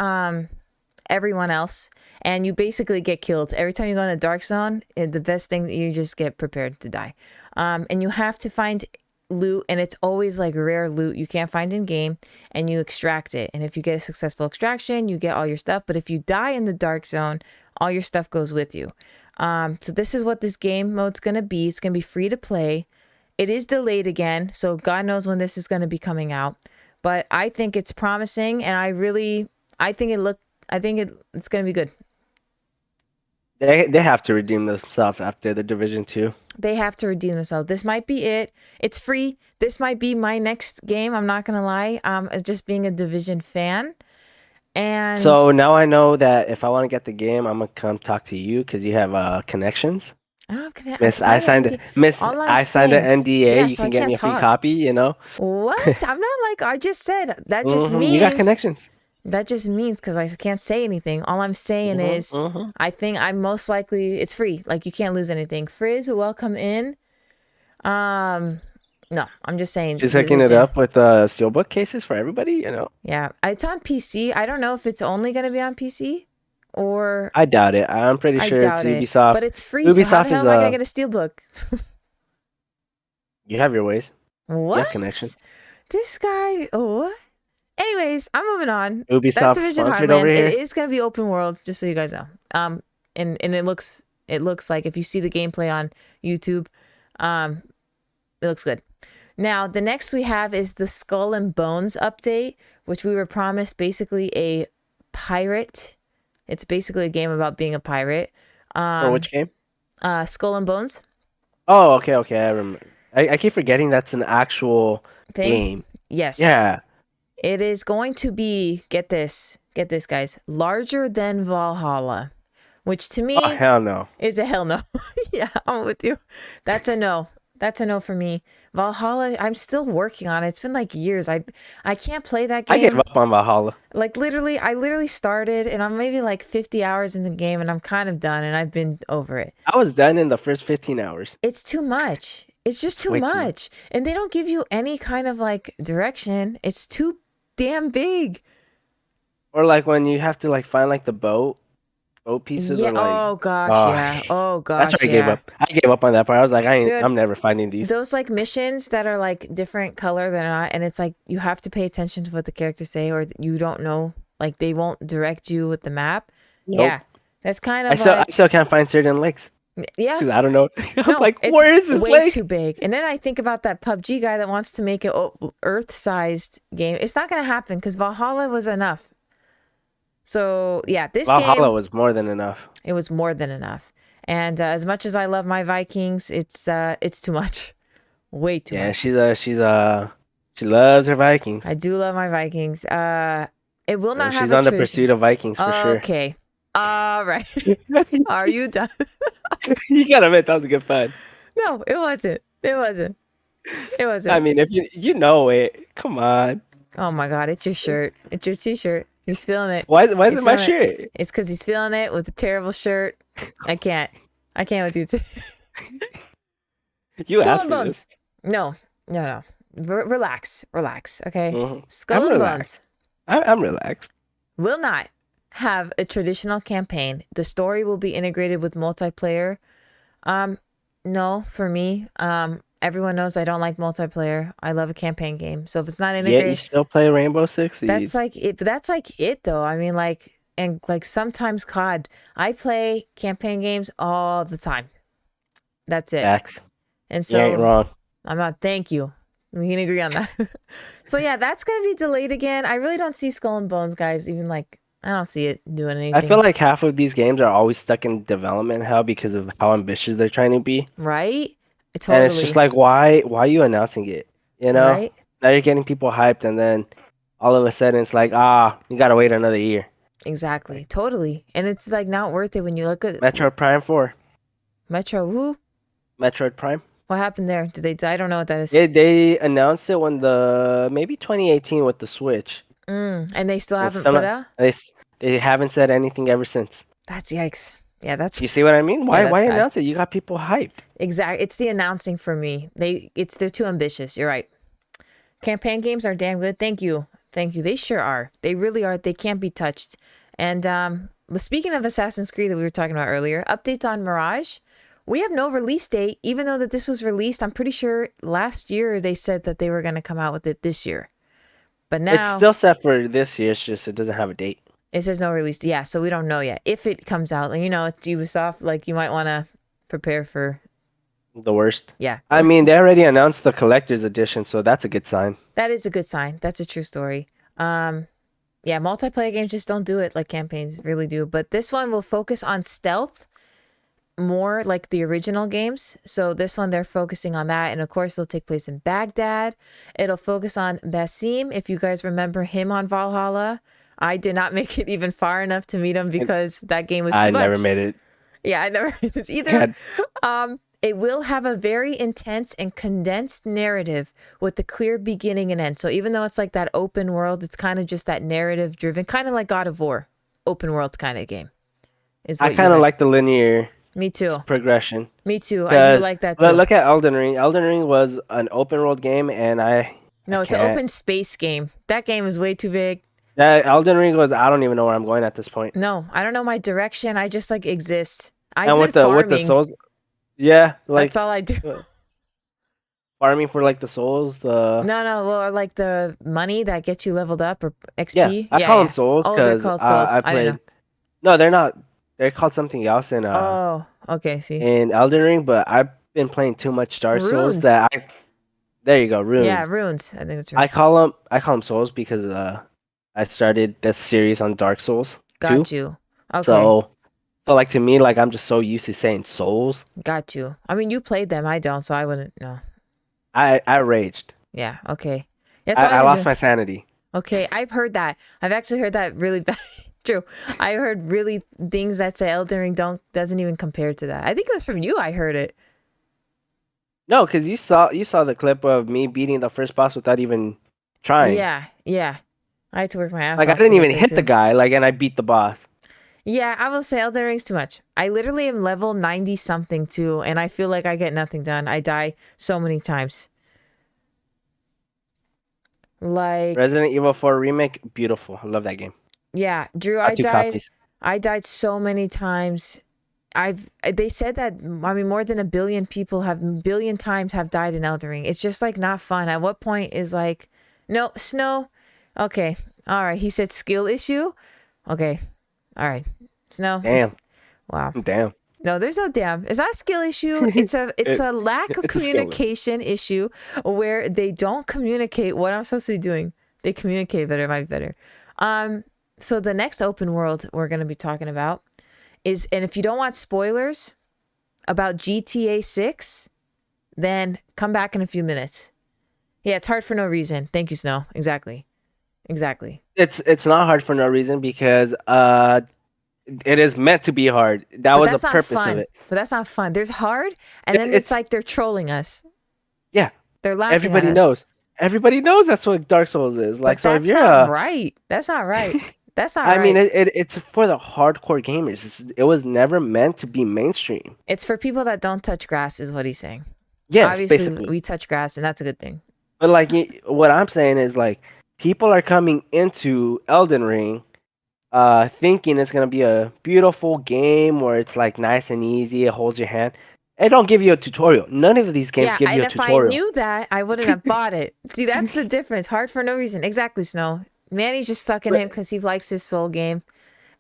everyone else, and you basically get killed. Every time you go in a dark zone, the best thing, you just get prepared to die. And you have to find loot, and it's always like rare loot you can't find in game, and you extract it. And if you get a successful extraction, you get all your stuff. But if you die in the dark zone, all your stuff goes with you. So this is what this game mode's gonna be. It's gonna be free to play. It is delayed again, so God knows when this is gonna be coming out. But I think it's promising, and I think it's gonna be good. They have to redeem themselves after the Division 2. They have to redeem themselves. This might be it. It's free. This might be my next game. I'm not gonna lie. Just being a Division fan. And so now I know that if I want to get the game, I'm gonna come talk to you because you have connections. I don't have connections. I signed an NDA. Yeah, you can get me a free copy. You know what? I'm not like I just said. That just means you got connections. That just means because I can't say anything. All I'm saying is I think I'm most likely it's free. Like you can't lose anything. Frizz, welcome in. No, I'm just saying. Just hooking it up with steelbook cases for everybody, you know. Yeah, it's on PC. I don't know if it's only gonna be on PC or. I doubt it. I'm pretty sure it's Ubisoft. But it's free. Ubisoft, so how the hell am I gonna get a steelbook? You have your ways. What? You have connections. This guy. What? Anyways, I'm moving on. Ubisoft sponsored over here. It is gonna be open world, just so you guys know. And it looks like if you see the gameplay on YouTube, it looks good. Now the next we have is the Skull and Bones update, which we were promised basically a pirate. It's basically a game about being a pirate. Which game? Skull and Bones. Oh, okay. I remember. I keep forgetting that's an actual game. Yes. Yeah. It is going to be, get this guys, larger than Valhalla, which to me hell no. Is a hell no. Yeah, I'm with you. That's a no. That's a no for me. Valhalla, I'm still working on it. It's been like years. I can't play that game. I gave up on Valhalla. Like I literally started and I'm maybe like 50 hours in the game and I'm kind of done and I've been over it. I was done in the first 15 hours. It's too much. It's just too much. And they don't give you any kind of like direction. It's too damn big. Or like when you have to like find like the boat pieces. Yeah. Or, like, oh gosh. Yeah. Oh gosh. That's why I gave up. I gave up on that part. I was like, I'm never finding these. Those like missions that are like different color than not, and it's like you have to pay attention to what the characters say, or you don't know. Like they won't direct you with the map. Nope. Yeah. That's kind of. I still can't find certain lakes. Yeah. I don't know. I'm like, where is this way lake? Too big. And then I think about that PUBG guy that wants to make an Earth-sized game. It's not going to happen because Valhalla was enough. So yeah, Valhalla was more than enough. It was more than enough. And as much as I love my Vikings, it's too much. Way too much. Yeah, she loves her Vikings. I do love my Vikings. It will not have. She's on the pursuit of Vikings for sure. Okay. All right. Are you done? You gotta admit that was a good fun. No, it wasn't. It wasn't. I mean, if you know it, come on. Oh my God, it's your shirt. It's your t-shirt. He's feeling it. Why is it my shirt? It's because he's feeling it with a terrible shirt. I can't with you. You Skull asked for this. No. Relax. Okay. Mm-hmm. Skull and Bones. I'm relaxed. Will not have a traditional campaign. The story will be integrated with multiplayer. No, for me. Everyone knows I don't like multiplayer. I love a campaign game. So if it's not integrated, yeah, you still play Rainbow Six Siege. That's like it. But that's like it, though. I mean, like, and like sometimes COD. I play campaign games all the time. That's it. Facts. And so you ain't wrong. I'm not. Thank you. We can agree on that. So yeah, that's gonna be delayed again. I really don't see Skull and Bones, guys. Even like I don't see it doing anything. I feel like half of these games are always stuck in development hell because of how ambitious they're trying to be. Right? Totally. And it's just like, why are you announcing it? You know? Right? Now you're getting people hyped, and then all of a sudden it's like, you gotta wait another year. Exactly. Totally. And it's like not worth it when you look at Metroid Prime 4. Metro who? Metroid Prime. What happened there? Did they? I don't know what that is. They announced it when maybe 2018 with the Switch. And they still haven't put out? They haven't said anything ever since. That's yikes. Yeah, that's. You see what I mean? Why bad. announce it? You got people hyped. Exactly. It's the announcing for me. They're too ambitious. You're right. Campaign games are damn good. Thank you. They sure are. They really are. They can't be touched. And speaking of Assassin's Creed that we were talking about earlier, updates on Mirage. We have no release date, even though that this was released. I'm pretty sure last year they said that they were going to come out with it this year. But now... It's still set for this year. It's just it doesn't have a date. It says no release. Yeah, so we don't know yet. If it comes out, you know, it's Ubisoft, like you might want to prepare for... The worst. Yeah. I mean, they already announced the collector's edition, so that's a good sign. That is a good sign. That's a true story. Yeah, multiplayer games just don't do it like campaigns really do. But this one will focus on stealth more like the original games. So this one, they're focusing on that. And of course, it'll take place in Baghdad. It'll focus on Basim. If you guys remember him on Valhalla, I did not make it even far enough to meet him because that game was too much. I never made it. Yeah, I never made it either. It will have a very intense and condensed narrative with a clear beginning and end. So even though it's like that open world, it's kind of just that narrative driven, kind of like God of War, open world kind of game. I kind of like the linear Me too. progression. Me too. I do like that too. Look at Elden Ring. Elden Ring was an open world game, and it's an open space game. That game is way too big. Elden Ring was, I don't even know where I'm going at this point. No, I don't know my direction. I just like exist. And with the souls, yeah, like that's all I do. Farming for like the souls, or like the money that gets you leveled up or XP. Yeah, I call them souls because I played. No, they're not. They're called something else in okay, see. In Elden Ring, but I've been playing too much Dark Souls that there you go, runes. Yeah, runes. I think that's right. I call them souls because I started this series on Dark Souls. Got you. Okay. So like to me, like I'm just so used to saying souls. Got you. I mean, you played them. I don't, so I wouldn't know. I raged. Yeah. Okay. I lost my sanity. Okay, I've heard that. I've actually heard that really bad. True. I heard really things that say Elden Ring doesn't even compare to that. I think it was from you. I heard it. No, because you saw the clip of me beating the first boss without even trying. Yeah. I had to work my ass off. Like I didn't even hit the guy. And I beat the boss. Yeah, I will say Elden Ring's too much. I literally am level 90 something too, and I feel like I get nothing done. I die so many times. Like Resident Evil 4 remake, beautiful. I love that game. Yeah, Drew, I died so many times. They said that, I mean, more than a billion times have died in Elden Ring. It's just like not fun. At what point is like, no, Snow. Okay. All right. He said skill issue. Okay. All right. Snow. Damn. Wow. Damn. No, there's no damn. It's not a skill issue. It's a lack of communication issue where they don't communicate what I'm supposed to be doing. They communicate better. It might be better. So the next open world we're going to be talking about is, and if you don't want spoilers about GTA 6, then come back in a few minutes. Yeah, it's hard for no reason. Thank you, Snow. Exactly. It's not hard for no reason because it is meant to be hard. That was the purpose of it. But that's not fun. There's hard, and then it's like they're trolling us. Yeah. They're laughing Everybody at us. knows. Everybody knows that's what Dark Souls is. Like, but that's not right. That's not right. That's not right. I mean, it's for the hardcore gamers. It was never meant to be mainstream. It's for people that don't touch grass, is what he's saying. Yeah, obviously basically. We touch grass, and that's a good thing. But like, what I'm saying is like, people are coming into Elden Ring, thinking it's gonna be a beautiful game where it's like nice and easy, it holds your hand. It don't give you a tutorial. None of these games give you a tutorial. And if I knew that, I wouldn't have bought it. See, that's the difference. Hard for no reason. Exactly, Snow. Manny's just stuck in him because he likes his soul game.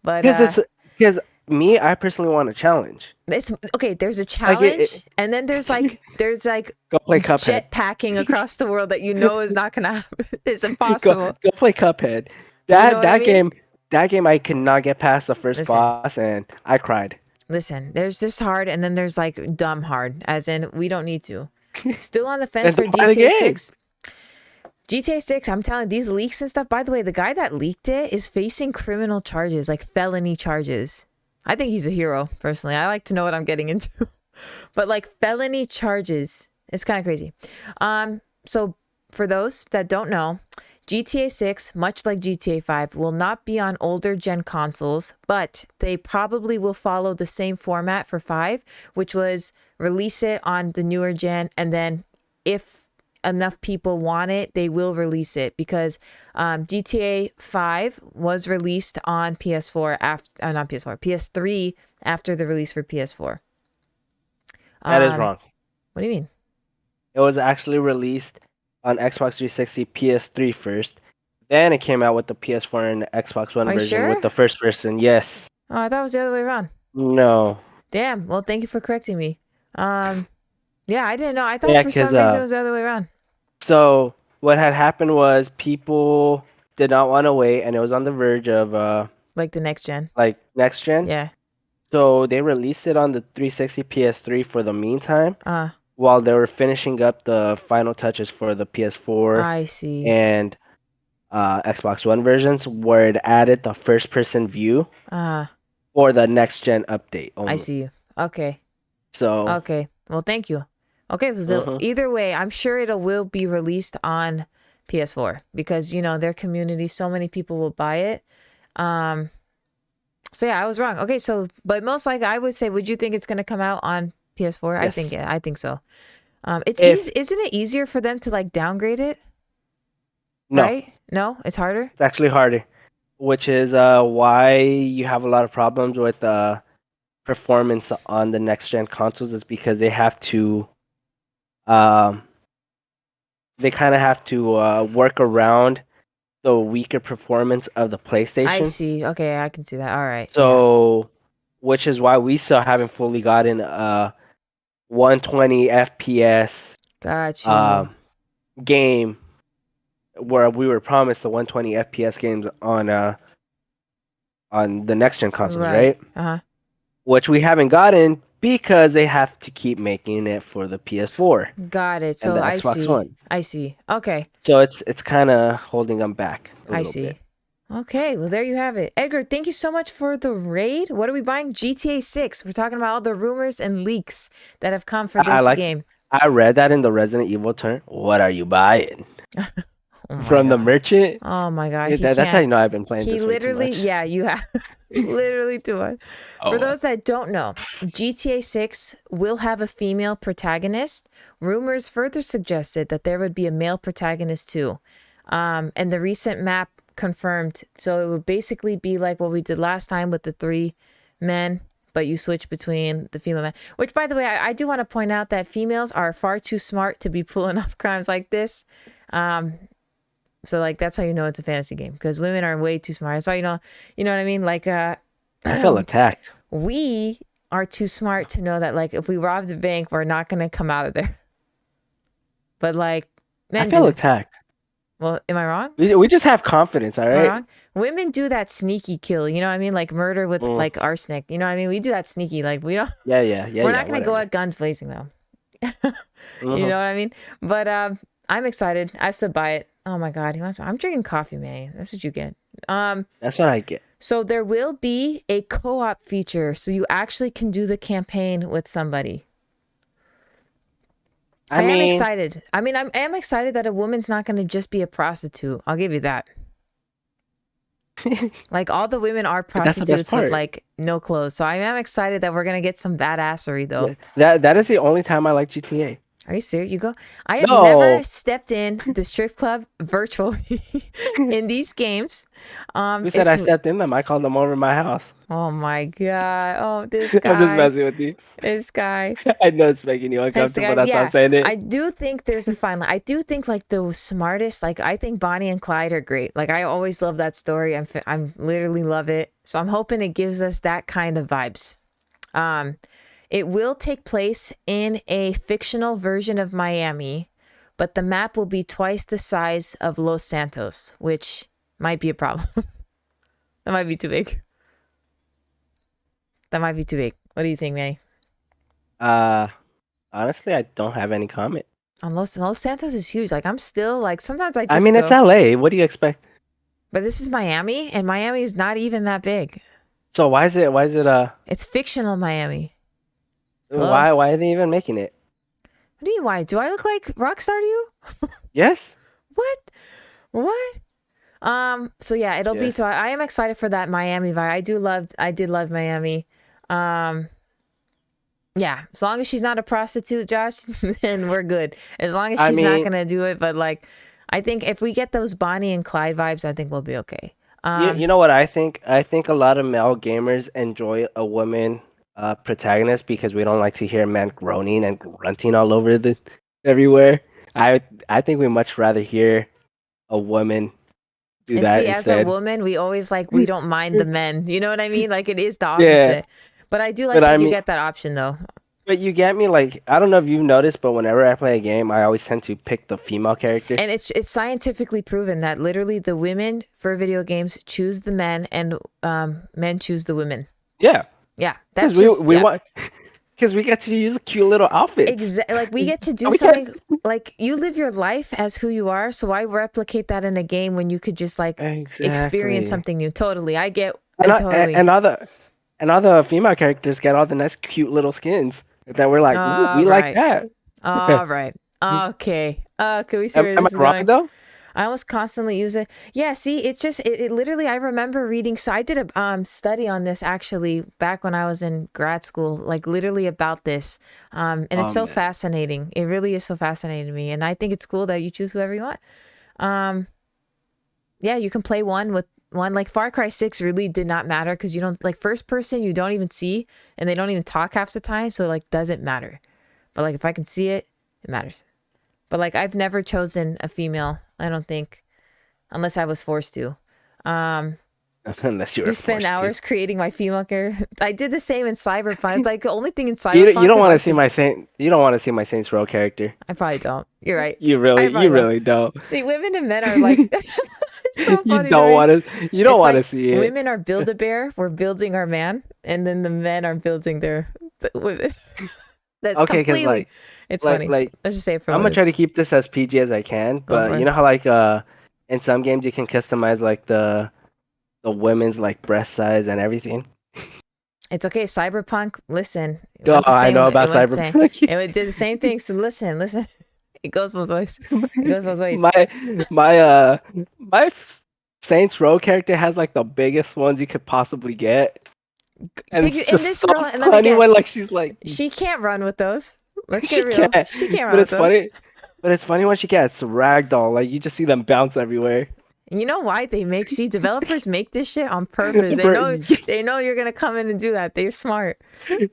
But because me, I personally want a challenge. It's okay. There's a challenge, and then there's like go play Cuphead. Jet packing across the world that is not gonna happen. It's impossible. Go play Cuphead. That game I could not get past the first boss, and I cried. Listen, there's just hard, and then there's like dumb hard, as in we don't need to. Still on the fence for GTA 6. GTA 6, I'm telling you, these leaks and stuff. By the way, the guy that leaked it is facing criminal charges, like felony charges. I think he's a hero, personally. I like to know what I'm getting into. But like felony charges, it's kind of crazy. So for those that don't know, GTA 6, much like GTA 5, will not be on older gen consoles, but they probably will follow the same format for 5, which was release it on the newer gen, and then if enough people want it, they will release it, because GTA 5 was released on PS4 after, not PS4, PS3 after the release for PS4. That is wrong. What do you mean? It was actually released on Xbox 360 PS3 first. Then it came out with the PS4 and the Xbox One version with the first person. Yes. Oh, I thought it was the other way around. No. Damn. Well, thank you for correcting me. Yeah, I didn't know. I thought for some reason it was the other way around. So what had happened was people did not want to wait, and it was on the verge of like the next gen. Like next gen? Yeah. So they released it on the 360 PS3 for the meantime. While they were finishing up the final touches for the PS4 I see. and Xbox One versions, where it added the first person view for the next gen update only. I see. Okay. So okay. Well, thank you. Okay, so either way, I'm sure it will be released on PS4 because their community, so many people will buy it. So yeah, I was wrong. Okay, so but most likely, I would say, would you think it's going to come out on PS4? Yes. I think so. Isn't it easier for them to like downgrade it? No. Right? No, it's harder. It's actually harder, which is why you have a lot of problems with performance on the next gen consoles. Is because they have to, they kind of have to work around the weaker performance of the PlayStation. I see. Okay, I can see that. All right. So, which is why we still haven't fully gotten 120 FPS game where we were promised the 120 FPS games on the next gen consoles, right? Which we haven't gotten because they have to keep making it for the PS4. Got it. So I see. One. I see. Okay. So it's kind of holding them back. I see. Bit. Okay, well, there you have it. Edgar, thank you so much for the raid. What are we buying? GTA 6. We're talking about all the rumors and leaks that have come for this game. I read that in the Resident Evil turn. What are you buying? From the merchant? Oh my God. That's how you know I've been playing this literally, way too much. Yeah, you have. Literally too much. For those that don't know, GTA 6 will have a female protagonist. Rumors further suggested that there would be a male protagonist too. And the recent map confirmed. So it would basically be like what we did last time with the 3 men, but you switch between the female men. Which, by the way, I do want to point out that females are far too smart to be pulling off crimes like this. So like that's how you know it's a fantasy game, because women are way too smart. That's how you know what I mean? Like I feel attacked. We are too smart to know that like if we rob the bank, we're not gonna come out of there. But like men I feel attacked. Well, am I wrong? We just have confidence, all right? Am I wrong? Women do that sneaky kill, you know what I mean? Like murder with like arsenic, you know what I mean? We do that sneaky, like we don't. Yeah. We're not gonna go at guns blazing though. You know what I mean? But I'm excited. I still buy it. Oh my God, I'm drinking coffee, man. That's what you get. That's what I get. So there will be a co-op feature, so you actually can do the campaign with somebody. I am excited. I mean, I am excited that a woman's not going to just be a prostitute. I'll give you that. Like all the women are prostitutes with like no clothes. So I am excited that we're going to get some badassery though. That is the only time I like GTA. Are you serious? You go? I have No. never stepped in the strip club virtually in these games. Who said I stepped in them? I called them over my house. Oh my god! Oh, this guy. I'm just messing with you. This guy. I know it's making you uncomfortable. That's why I'm saying it. I do think there's a fine line. I do think like the smartest. Like I think Bonnie and Clyde are great. Like I always love that story. I'm literally love it. So I'm hoping it gives us that kind of vibes. It will take place in a fictional version of Miami, but the map will be twice the size of Los Santos, which might be a problem. That might be too big. That might be too big. What do you think, Manny? Honestly, I don't have any comment. On Los Santos is huge. Like I'm still like sometimes I just. I mean, it's LA. What do you expect? But this is Miami, and Miami is not even that big. So why is it? It's fictional Miami. Hello? Why are they even making it? What do you mean? Why? Do I look like Rockstar to you? Yes. What? So yeah, it'll be. So I am excited for that Miami vibe. I did love Miami. Yeah, as long as she's not a prostitute, Josh, then we're good. As long as she's not gonna do it, but like, I think if we get those Bonnie and Clyde vibes, I think we'll be okay. You know what I think? I think a lot of male gamers enjoy a woman protagonist because we don't like to hear men groaning and grunting all over everywhere. I think we much rather hear a woman do that instead. As a woman, we always we don't mind the men. You know what I mean? Like it is the opposite. But I do like that you get that option though. But you get me, like, I don't know if you've noticed, but whenever I play a game, I always tend to pick the female character. And it's scientifically proven that literally the women for video games choose the men and men choose the women. Yeah. Yeah. That's because we get to use cute little outfits. Exactly. Like we get to do something like you live your life as who you are. So why replicate that in a game when you could just experience something new? Totally. I get totally. And all the female characters get all the nice cute little skins that we're like, ooh, we like that. All right. Okay. Can we see where this is going? Though? I almost constantly use it. Yeah, see, it's just, it literally, I remember reading, so I did a study on this actually back when I was in grad school, like literally about this. And it's so fascinating. It really is so fascinating to me. And I think it's cool that you choose whoever you want. Yeah, you can play one with one. Like Far Cry 6 really did not matter because you don't, like first person, you don't even see and they don't even talk half the time. So like, doesn't matter. But like, if I can see it, it matters. But like, I've never chosen a female. I don't think, unless I was forced to. Unless you spend hours creating my female character. I did the same in Cyberpunk. It's like the only thing in Cyberpunk. You don't want to see my Saint. You don't want to see my Saints Row character. I probably don't. You're right. You really don't. See, women and men are like. It's so funny. You don't want to see it. Women are Build-A-Bear. We're building our man, and then the men are building their women. That's okay, completely. Like, it's funny. Like, let's just say it for. I'm gonna try to keep this as PG as I can, but you know how like in some games you can customize like the women's like breast size and everything. It's okay. Cyberpunk. Listen. I know about Cyberpunk. It did the same thing. So listen. It goes both ways. My Saints Row character has like the biggest ones you could possibly get. And it's just so funny when like she's like she can't run with those. Let's get real. She can't run with those. But it's funny when she gets ragdoll. Like you just see them bounce everywhere. You know why developers make this shit on purpose. They know you're gonna come in and do that. They're smart. I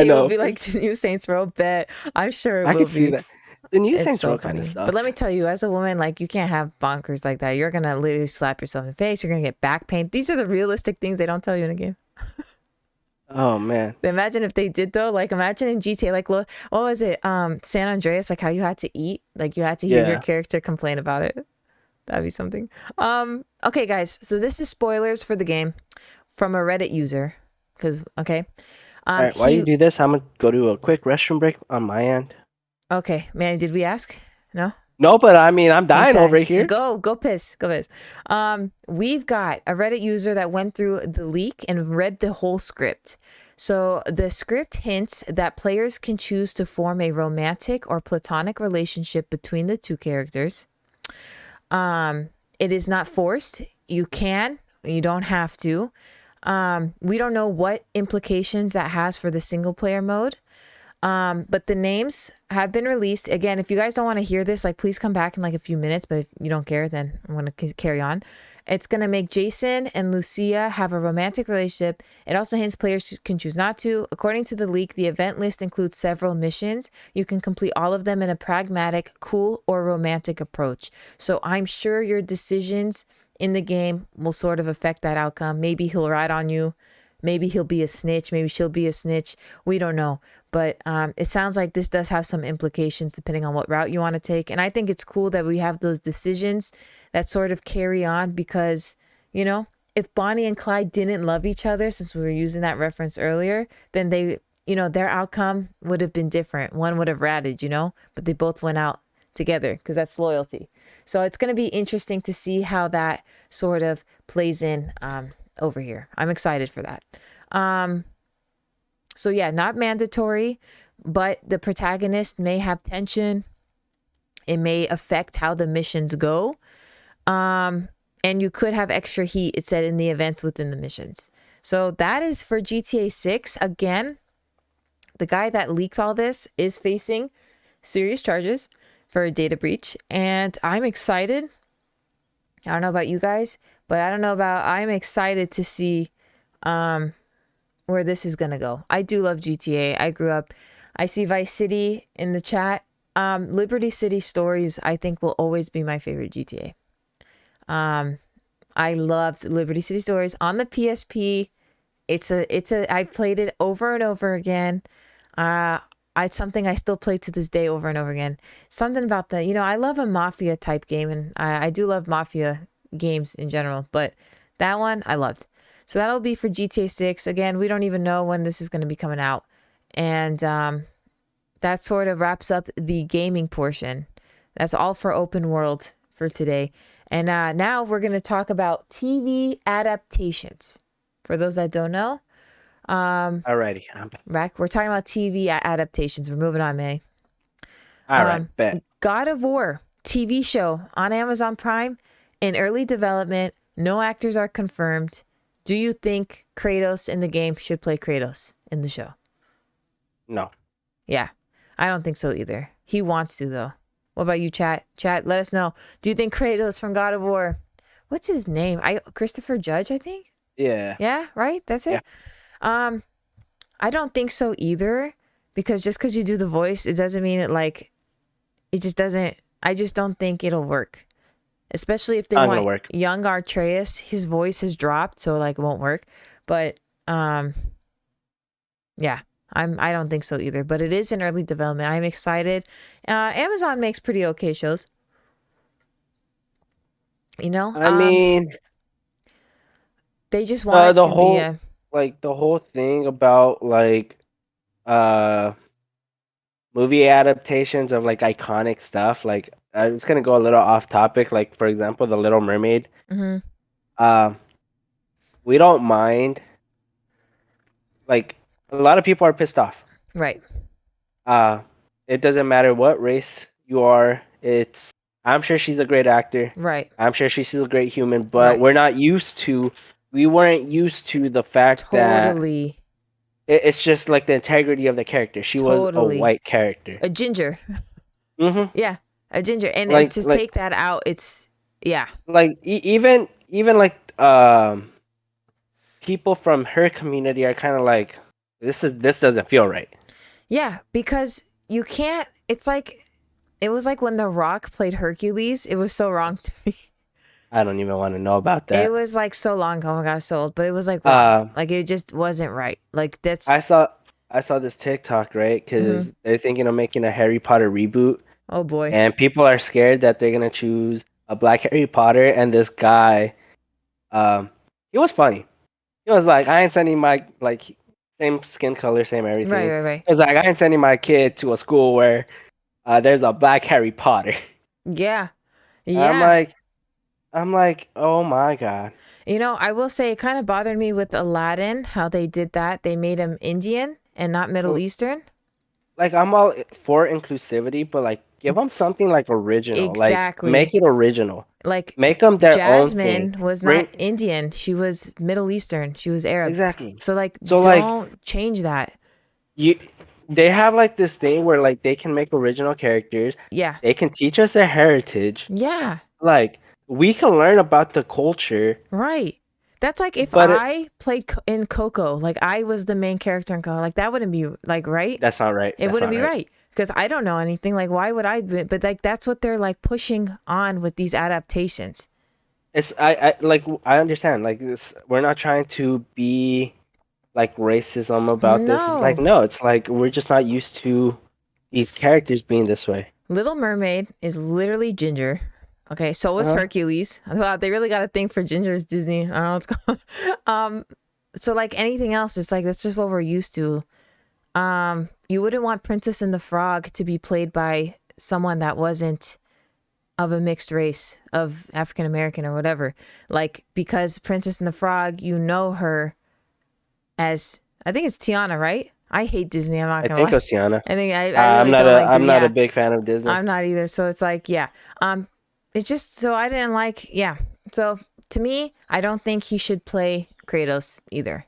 know. Will be like the new Saints Row. Bet I'm sure it will be. I can see that. The new Saints Row kind of stuff. But let me tell you, as a woman, like you can't have bonkers like that. You're gonna literally slap yourself in the face. You're gonna get back pain. These are the realistic things they don't tell you in a game. Oh man! Imagine if they did though. Like imagine in GTA, like what was it? San Andreas, like how you had to eat, like you had to hear your character complain about it. That'd be something. Okay, guys. So this is spoilers for the game from a Reddit user. All right, while you do this, I'm gonna go to a quick restroom break on my end. Okay, Manny, did we ask? No. No, but I mean, I'm dying over here. Go piss. We've got a Reddit user that went through the leak and read the whole script. So the script hints that players can choose to form a romantic or platonic relationship between the two characters. It is not forced. You don't have to. We don't know what implications that has for the single player mode. But the names have been released. Again, if you guys don't want to hear this, like, please come back in like a few minutes. But if you don't care, then I'm going to carry on. It's going to make Jason and Lucia have a romantic relationship. It also hints players can choose not to. According to the leak, the event list includes several missions. You can complete all of them in a pragmatic, cool, or romantic approach. So I'm sure your decisions in the game will sort of affect that outcome. Maybe he'll ride on you. Maybe he'll be a snitch. Maybe she'll be a snitch. We don't know. But it sounds like this does have some implications depending on what route you want to take. And I think it's cool that we have those decisions that sort of carry on because, you know, if Bonnie and Clyde didn't love each other, since we were using that reference earlier, then they, you know, their outcome would have been different. One would have ratted, you know, but they both went out together because that's loyalty. So it's going to be interesting to see how that sort of plays in over here. I'm excited for that. So yeah, not mandatory, but the protagonist may have tension. It may affect how the missions go. And you could have extra heat, it said, in the events within the missions. So that is for GTA 6. Again, the guy that leaked all this is facing serious charges for a data breach. And I'm excited. I don't know about you guys, but I'm excited to see where this is going to go. I do love GTA. I grew up. I see Vice City in the chat. Liberty City Stories, I think, will always be my favorite GTA. I loved Liberty City Stories on the PSP. I played it over and over again. It's something I still play to this day over and over again. Something about I love a mafia type game, and I do love mafia games in general, but that one I loved. So that'll be for GTA 6. Again, we don't even know when this is going to be coming out. And that sort of wraps up the gaming portion. That's all for open world for today. And now we're going to talk about TV adaptations. For those that don't know. Alrighty. I'm back. We're talking about TV adaptations. We're moving on, May. All right, bet. God of War TV show on Amazon Prime in early development. No actors are confirmed. Do you think Kratos in the game should play Kratos in the show? No. Yeah, I don't think so either. He wants to, though. What about you, chat? Chat, let us know. Do you think Kratos from God of War, what's his name? Christopher Judge, I think? Yeah. Yeah, right? That's it? Yeah. I don't think so either, because just because you do the voice, it doesn't mean it just doesn't, I just don't think it'll work. Especially if they want young Atreus, his voice has dropped, so it won't work. But yeah, I don't think so either. But it is in early development. I'm excited. Amazon makes pretty okay shows. I mean, they just want it to whole, be the whole thing about movie adaptations of iconic stuff. It's gonna go a little off topic. For example, The Little Mermaid. Mm-hmm. We don't mind. A lot of people are pissed off. Right. It doesn't matter what race you are. I'm sure she's a great actor. Right. I'm sure she's a great human, but we weren't used to the fact that it's just the integrity of the character. She was a white character. A ginger. Mm-hmm. Yeah. A ginger. And to take that out, it's, yeah. Even people from her community are kind of this doesn't feel right. Yeah, because you can't, it was like when The Rock played Hercules. It was so wrong to me. I don't even want to know about that. It was so long ago. Oh my gosh, so old. But it was wrong. It just wasn't right. That's. I saw this TikTok, right? Because they're thinking of making a Harry Potter reboot. Oh boy. And people are scared that they're gonna choose a black Harry Potter, and this guy, he was funny. He was I ain't sending my same skin color, same everything. Right. It was I ain't sending my kid to a school where there's a black Harry Potter. Yeah. I'm like, oh my God. I will say it kind of bothered me with Aladdin, how they did that. They made him Indian and not Middle Eastern. I'm all for inclusivity, but give them something original. Exactly. Make it original. Make them their own thing. Jasmine was not Indian. She was Middle Eastern. She was Arab. Exactly. So don't change that. they have like this thing where like they can make original characters. Yeah. They can teach us their heritage. Yeah. Like we can learn about the culture. Right. That's like if But I played in Coco, like I was the main character in Coco, like that wouldn't be like right. That's not right. It wouldn't be right because I don't know anything. Like why would I? But like that's what they're like pushing on with these adaptations. It's I like I understand. Like this, we're not trying to be like racism about this. It's like no, it's like we're just not used to these characters being this way. Little Mermaid is literally ginger. Okay, so was Hercules. Wow, they really got a thing for gingers, Disney. I don't know what's going on. So like anything else, it's like that's just what we're used to. You wouldn't want Princess and the Frog to be played by someone that wasn't of a mixed race of African American or whatever. Like because Princess and the Frog, you know her as I think it's Tiana, right? I hate Disney. I'm not gonna lie. I think it's Tiana. I think I really don't like I'm not a big fan of Disney. I'm not either. So it's like it's just so I didn't like So to me, I don't think he should play Kratos either.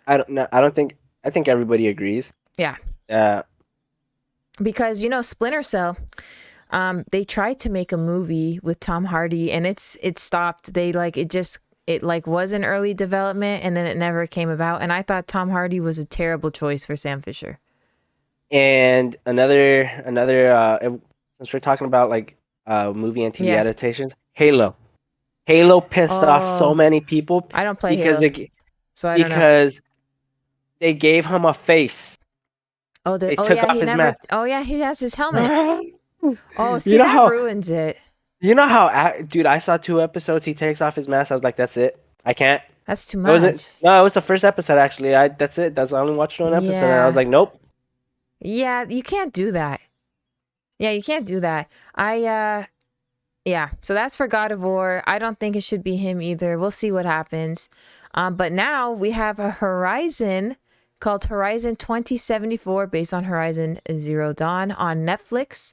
I don't think I think everybody agrees. Yeah. Because Splinter Cell, they tried to make a movie with Tom Hardy and it stopped. They it was in early development and then it never came about. And I thought Tom Hardy was a terrible choice for Sam Fisher. And another since we're talking about like movie and TV adaptations, Halo pissed off so many people. I don't play because Halo, so I don't know. Because they gave him a face. Oh, they took off his mask. Oh yeah, he has his helmet. Oh, see, that ruins it. You know how, dude? I saw 2 episodes. He takes off his mask. I was like, "That's it. I can't." That's too much. No, it was the first episode actually. That's it. I only watched one episode, and I was like, "Nope." Yeah, you can't do that. Yeah, you can't do that. So that's for God of War. I don't think it should be him either. We'll see what happens. But now we have a Horizon called Horizon 2074 based on Horizon Zero Dawn on Netflix.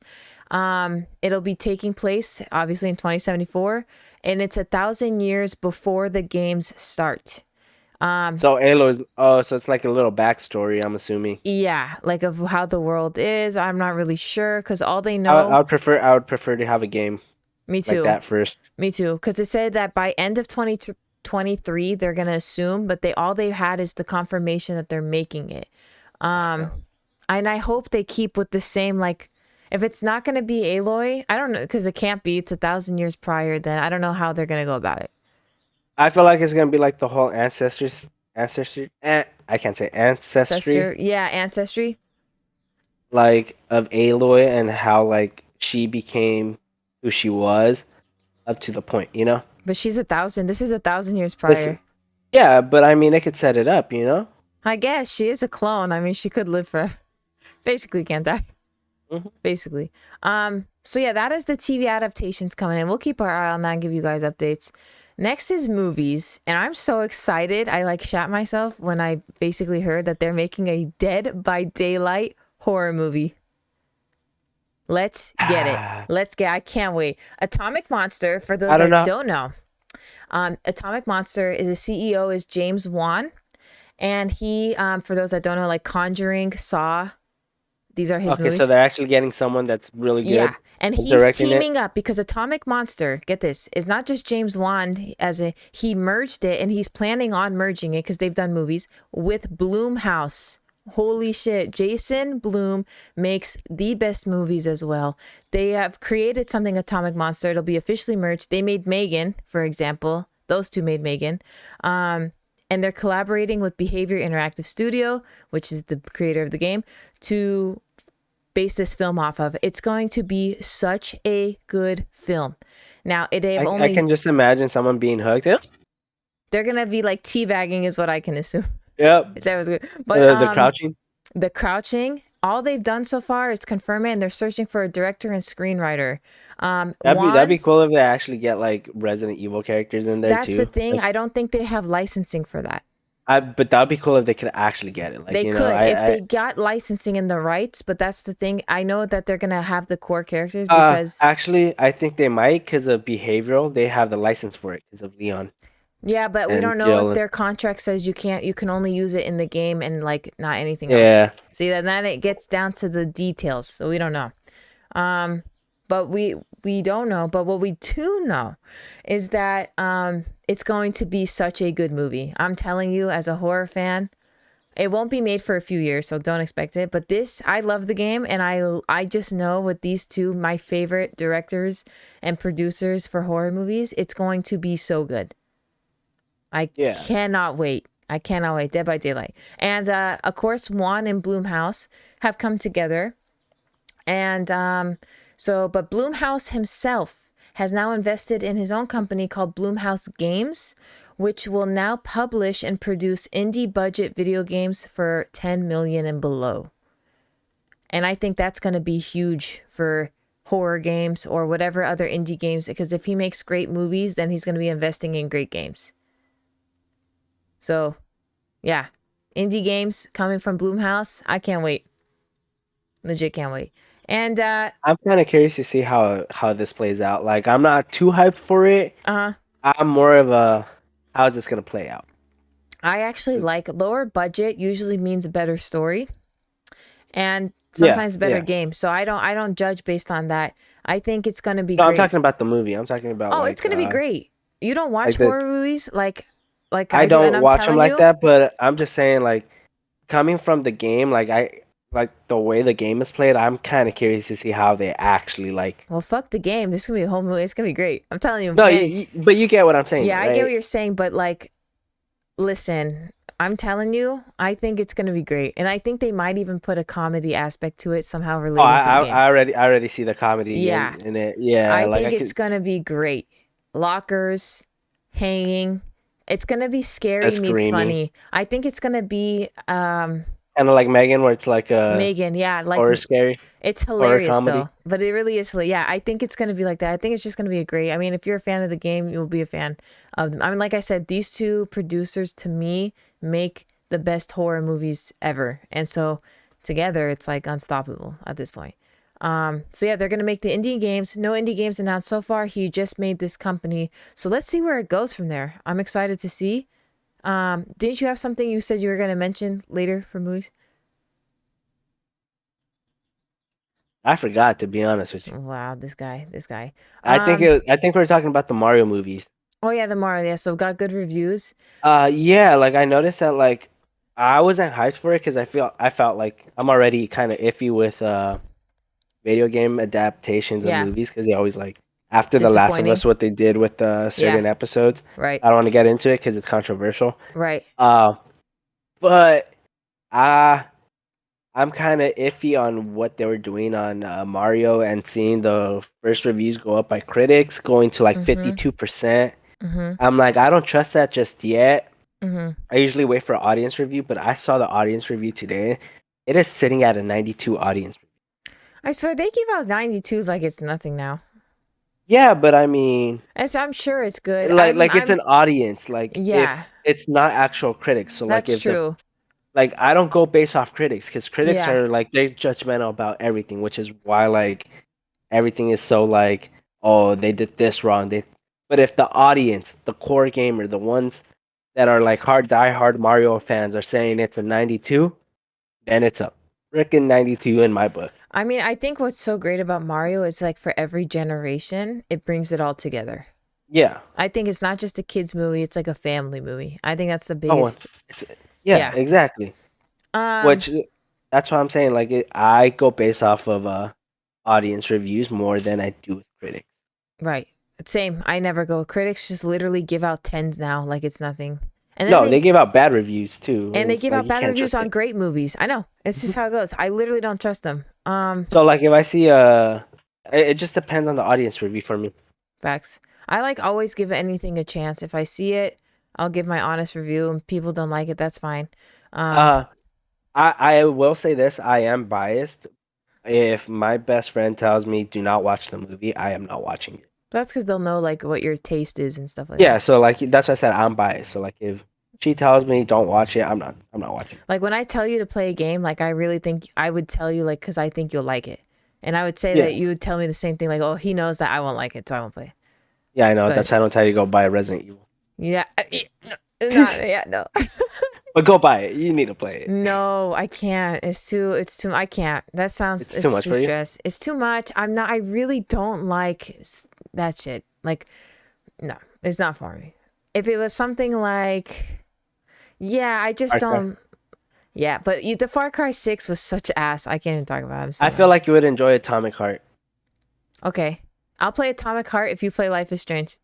It'll be taking place obviously in 2074 and it's 1,000 years before the games start. So Halo is so it's like a little backstory, I'm assuming. Yeah, like of how the world is. I'm not really sure because all they know. I would prefer to have a game. Me too. Like that first. Me too, because it said that by end of 2023 they're gonna assume, but all they had is the confirmation that they're making it. And I hope they keep with the same like. If it's not gonna be Aloy, I don't know because it can't be. It's 1,000 years prior. Then I don't know how they're gonna go about it. I feel like it's gonna be like the whole ancestry. I can't say ancestry. Yeah, ancestry. Like of Aloy and how like she became who she was up to the point, But she's 1,000. This is 1,000 years prior. Yeah, but I mean, it could set it up, I guess she is a clone. I mean, she could live forever. Basically, can't die. Mm-hmm. Basically. So yeah, that is the TV adaptations coming in. We'll keep our eye on that and give you guys updates. Next is movies, and I'm so excited. I shat myself when I basically heard that they're making a Dead by Daylight horror movie. Let's get it. I can't wait. Atomic Monster, for those that don't know. Atomic Monster, the CEO is James Wan, and he, for those that don't know, like Conjuring, Saw, these are his movies. So they're actually getting someone that's really good. Yeah, and he's teaming up because Atomic Monster, get this, is not just James Wan he merged it and he's planning on merging it because they've done movies with Blumhouse. Holy shit, Jason Blum makes the best movies as well. They have created something Atomic Monster. It'll be officially merged. They made Megan, for example. Those two made Megan. And they're collaborating with Behavior Interactive Studio, which is the creator of the game, to base this film off of. It's going to be such a good film. Now, I can just imagine someone being hooked. They're going to be like teabagging is what I can assume. Yep. That was good. But the crouching, all they've done so far is confirm it, and they're searching for a director and screenwriter. That'd be cool if they actually get like Resident Evil characters in there too. That's the thing. I don't think they have licensing for that. But that'd be cool if they could actually get it. Like, they could if they got licensing in the rights. But that's the thing. I know that they're gonna have the core characters because actually, I think they might because of Behavioral. They have the license for it because of Leon. Yeah, but we don't know if their contract says you can only use it in the game and like not anything else. Yeah. See, then it gets down to the details, so we don't know. But we don't know. But what we do know is that it's going to be such a good movie. I'm telling you, as a horror fan, it won't be made for a few years, so don't expect it. But I love the game, and I just know with these two, my favorite directors and producers for horror movies, it's going to be so good. I cannot wait. I cannot wait. Dead by Daylight. And of course, Juan and Blumhouse have come together. And but Blumhouse himself has now invested in his own company called Blumhouse Games, which will now publish and produce indie budget video games for 10 million and below. And I think that's going to be huge for horror games or whatever other indie games, because if he makes great movies, then he's going to be investing in great games. So, yeah, indie games coming from Blumhouse. I can't wait. Legit can't wait. And I'm kind of curious to see how this plays out. Like, I'm not too hyped for it. I'm more of a, how is this gonna play out? I actually like lower budget usually means a better story, and sometimes better game. So I don't judge based on that. I think it's gonna be. No, great. I'm talking about the movie. I'm talking about. Oh, it's gonna be great. You don't watch horror movies like I don't watch them like that, but I'm just saying, like, coming from the game, like the way the game is played, I'm kind of curious to see how they actually like. Well, fuck the game. This is gonna be a whole movie. It's gonna be great. I'm telling you. No, but you get what I'm saying. Yeah, right? I get what you're saying, but like, listen, I'm telling you, I think it's gonna be great, and I think they might even put a comedy aspect to it somehow related to the game. I already see the comedy in it. Yeah, I think it's gonna be great. Lockers, hanging. It's gonna be scary meets funny. I think it's gonna be kind of like Megan, where it's like a Megan, yeah, like horror scary. It's hilarious though, but it really is. Yeah, I think it's gonna be like that. I think it's just gonna be I mean, if you're a fan of the game, you'll be a fan of them. I mean, like I said, these two producers to me make the best horror movies ever, and so together it's like unstoppable at this point. So yeah, they're gonna make the indie games. No indie games announced so far. He just made this company, so let's see where it goes from there. I'm excited to see. Didn't you have something you said you were gonna mention later for movies? I forgot, to be honest with you. Wow, this guy. I think we were talking about the Mario movies. Oh yeah, the Mario. Yeah, so got good reviews. Yeah, like I noticed that like I wasn't hyped for it because I felt like I'm already kind of iffy with video game adaptations of movies, because they always like, after The Last of Us, what they did with certain episodes. Right. I don't want to get into it because it's controversial. Right. But I'm kind of iffy on what they were doing on Mario, and seeing the first reviews go up by critics, going to like 52%. I'm like, I don't trust that just yet. I usually wait for an audience review, but I saw the audience review today. It is sitting at a 92 audience review. I swear they give out 92s like it's nothing now. Yeah, but I mean, I'm sure it's good. Like it's an audience. Like, if it's not actual critics. So like, that's true. Like, I don't go based off critics, because critics are like, they're judgmental about everything, which is why like everything is so like, oh, they did this wrong. But if the audience, the core gamer, the ones that are like die-hard Mario fans are saying it's a 92, then it's a freaking 92 in my book. I mean, I think what's so great about Mario is like for every generation, it brings it all together. Yeah. I think it's not just a kid's movie, it's like a family movie. I think that's the biggest. Yeah, exactly. Which, that's why I'm saying, like, I go based off of audience reviews more than I do with critics. Right. Same. I never go. Critics just literally give out 10s now like it's nothing. And then they give out bad reviews too. And they give out bad reviews on great movies. I know. It's just how it goes. I literally don't trust them. So like, if I see it just depends on the audience review for me. Facts. I like always give anything a chance. If I see it, I'll give my honest review, and people don't like it, that's fine. I will say this, I am biased. If my best friend tells me do not watch the movie, I am not watching it. That's because they'll know like what your taste is and stuff like that. Yeah, so like, that's why I said I'm biased. So like, if she tells me don't watch it, I'm not watching it. Like, when I tell you to play a game, like, I really think I would tell you, like, because I think you'll like it. And I would say that you would tell me the same thing, like, oh, he knows that I won't like it, so I won't play. Yeah, I know. So, that's why I don't tell you to go buy Resident Evil. Yeah. No. But go buy it. You need to play it. No, I can't. It's too I can't. That sounds it's too much for you. stress. It's too much. I really don't like that shit. Like, no, it's not for me. If it was something like, yeah, I just don't. Yeah, but the Far Cry 6 was such ass. I can't even talk about it. I feel like you would enjoy Atomic Heart. Okay. I'll play Atomic Heart if you play Life is Strange.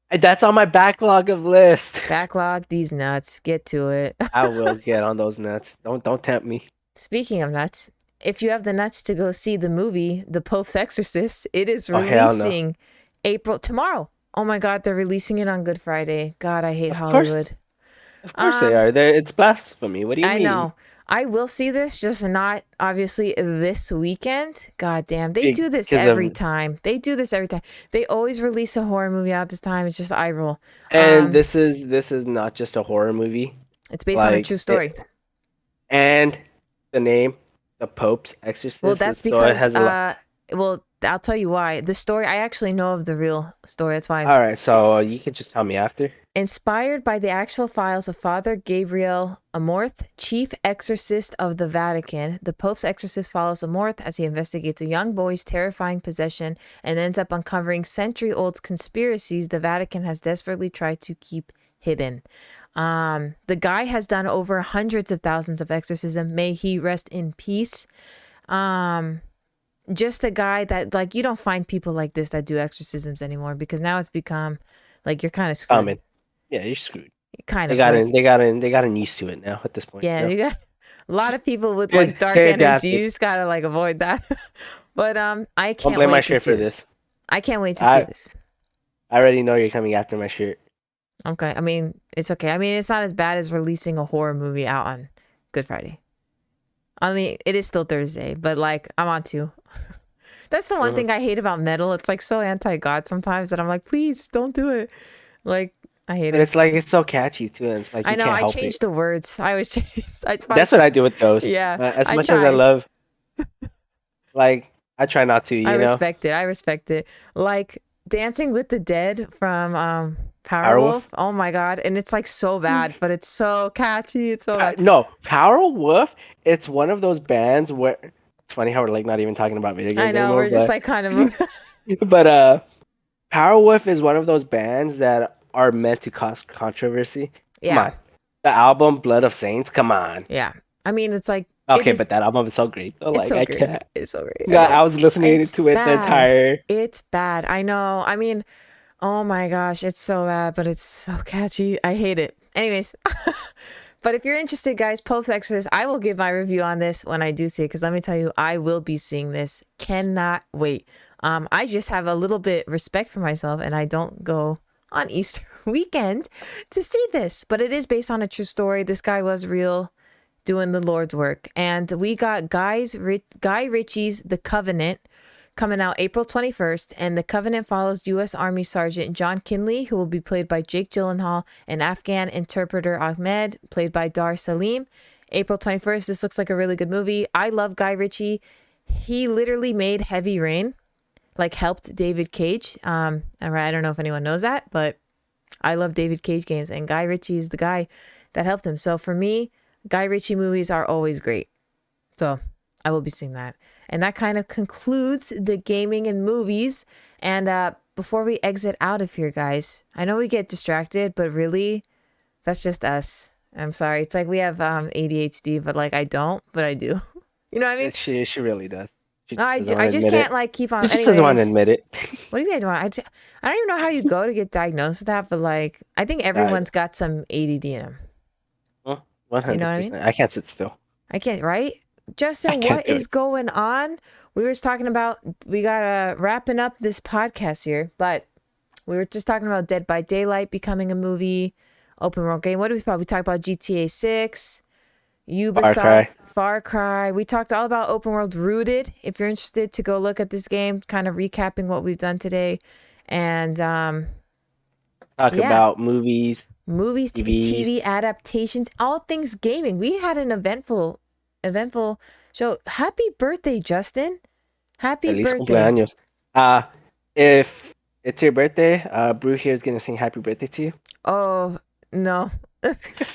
That's on my backlog of list. Backlog these nuts. Get to it. I will get on those nuts. Don't tempt me. Speaking of nuts, if you have the nuts to go see the movie The Pope's Exorcist, it is releasing tomorrow. Oh my God, they're releasing it on Good Friday. God, I hate Hollywood. Of course they are. It's blasphemy. What do you mean? I know. I will see this, just not obviously this weekend. God damn. They do this every time. They do this every time. They always release a horror movie out this time. It's just eye roll. And this is not just a horror movie. It's based on a true story. And the name, The Pope's Exorcist. Well, that's because well, I'll tell you why. The story, I actually know of the real story. That's why. All right, so you can just tell me after. Inspired by the actual files of Father Gabriel Amorth, chief exorcist of the Vatican, the Pope's Exorcist follows Amorth as he investigates a young boy's terrifying possession and ends up uncovering century-old conspiracies the Vatican has desperately tried to keep hidden. The guy has done over hundreds of thousands of exorcisms. May he rest in peace. Just a guy that, like, you don't find people like this that do exorcisms anymore, because now it's become like you're kind of screwed. Yeah, you're screwed. Kind of. They gotten used to it now at this point. Yeah, you got a lot of people with like dark energy. You just gotta like avoid that. But I can't wait to see this. I can't wait to see this. I already know you're coming after my shirt. Okay, I mean, it's okay. I mean, it's not as bad as releasing a horror movie out on Good Friday. I mean, it is still Thursday, but like I'm on too. That's the one thing I hate about metal. It's like so anti-God sometimes that I'm like, please don't do it. Like, I hate it. It's like it's so catchy too, and it's like I know. I changed the words. I always change. That's what I do with those. Yeah. As much as I love, like I try not to. I respect it. I respect it. Like Dancing with the Dead from Powerwolf. Oh my God, and it's like so bad, but it's so catchy. It's so bad. No, Powerwolf. It's one of those bands where it's funny how we're like not even talking about video games. I know anymore, we're just like kind of. But Powerwolf is one of those bands that are meant to cause controversy. Yeah. Come on. The album Blood of Saints, come on. Yeah. I mean, it's like... Okay, but that album is so great. Though. It's like, so great. It's so great. Yeah, I was listening to it the entire... It's bad. I know. I mean, oh my gosh, it's so bad, but it's so catchy. I hate it. Anyways. But if you're interested, guys, Pope's Exorcist, I will give my review on this when I do see it, because let me tell you, I will be seeing this. Cannot wait. I just have a little bit respect for myself, and I don't go on Easter weekend to see this, but it is based on a true story. This guy was real, doing the Lord's work. And we got Guy Ritchie's The Covenant coming out April 21st, and The Covenant follows U.S. Army Sergeant John Kinley, who will be played by Jake Gyllenhaal, and Afghan interpreter Ahmed, played by Dar Salim. April 21st. This looks like a really good movie. I love Guy Ritchie. He literally made Heavy Rain, like helped David Cage. I don't know if anyone knows that, but I love David Cage games, and Guy Ritchie is the guy that helped him. So for me, Guy Ritchie movies are always great. So I will be seeing that. And that kind of concludes the gaming and movies. And before we exit out of here, guys, I know we get distracted, but really, that's just us. I'm sorry. It's like we have ADHD, but like I don't, but I do. You know what I mean? She really does. I just can't like keep on. She just doesn't want to admit it. What do you mean I don't? I don't even know how you go to get diagnosed with that, but like I think everyone's got some ADD in them. Well, 100%. You know what I mean? I can't sit still. I can't, right? Justin, what is going on? We were talking about, we got wrapping up this podcast here, but we were just talking about Dead by Daylight becoming a movie, open world game. What did we talk? We talked about GTA 6, Ubisoft, Far Cry. We talked all about open world Rooted. If you're interested to go look at this game, kind of recapping what we've done today. And talk about movies, TV adaptations, all things gaming. We had an eventful show. Happy birthday, Justin. Happy birthday. Cumpleaños. If It's your birthday. Brew here is gonna sing happy birthday to you. Oh no,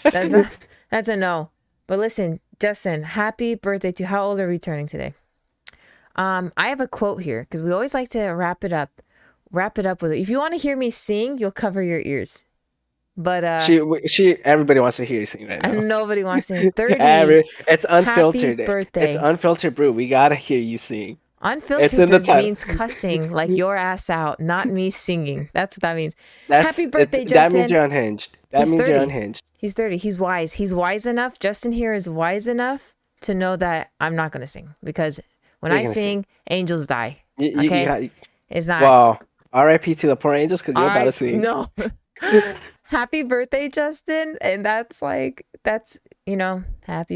that's a no. But listen, Justin, happy birthday to you. How old are we turning today? I have a quote here because we always like to wrap it up with it. If you want to hear me sing, you'll cover your ears. But everybody wants to hear you sing right now. Nobody wants to sing. 30. It's unfiltered. Happy birthday. It's unfiltered Brew. We gotta hear you sing. Unfiltered means cussing like your ass out, not me singing. That's what that means. Happy birthday, Justin. That means you're unhinged. You're unhinged. He's 30. He's wise. He's wise enough. Justin here is wise enough to know that I'm not gonna sing because when I sing, angels die. Okay, it's not. Wow. R.I.P. to the poor angels because you're about to sing. No. Happy birthday, Justin. And that's happy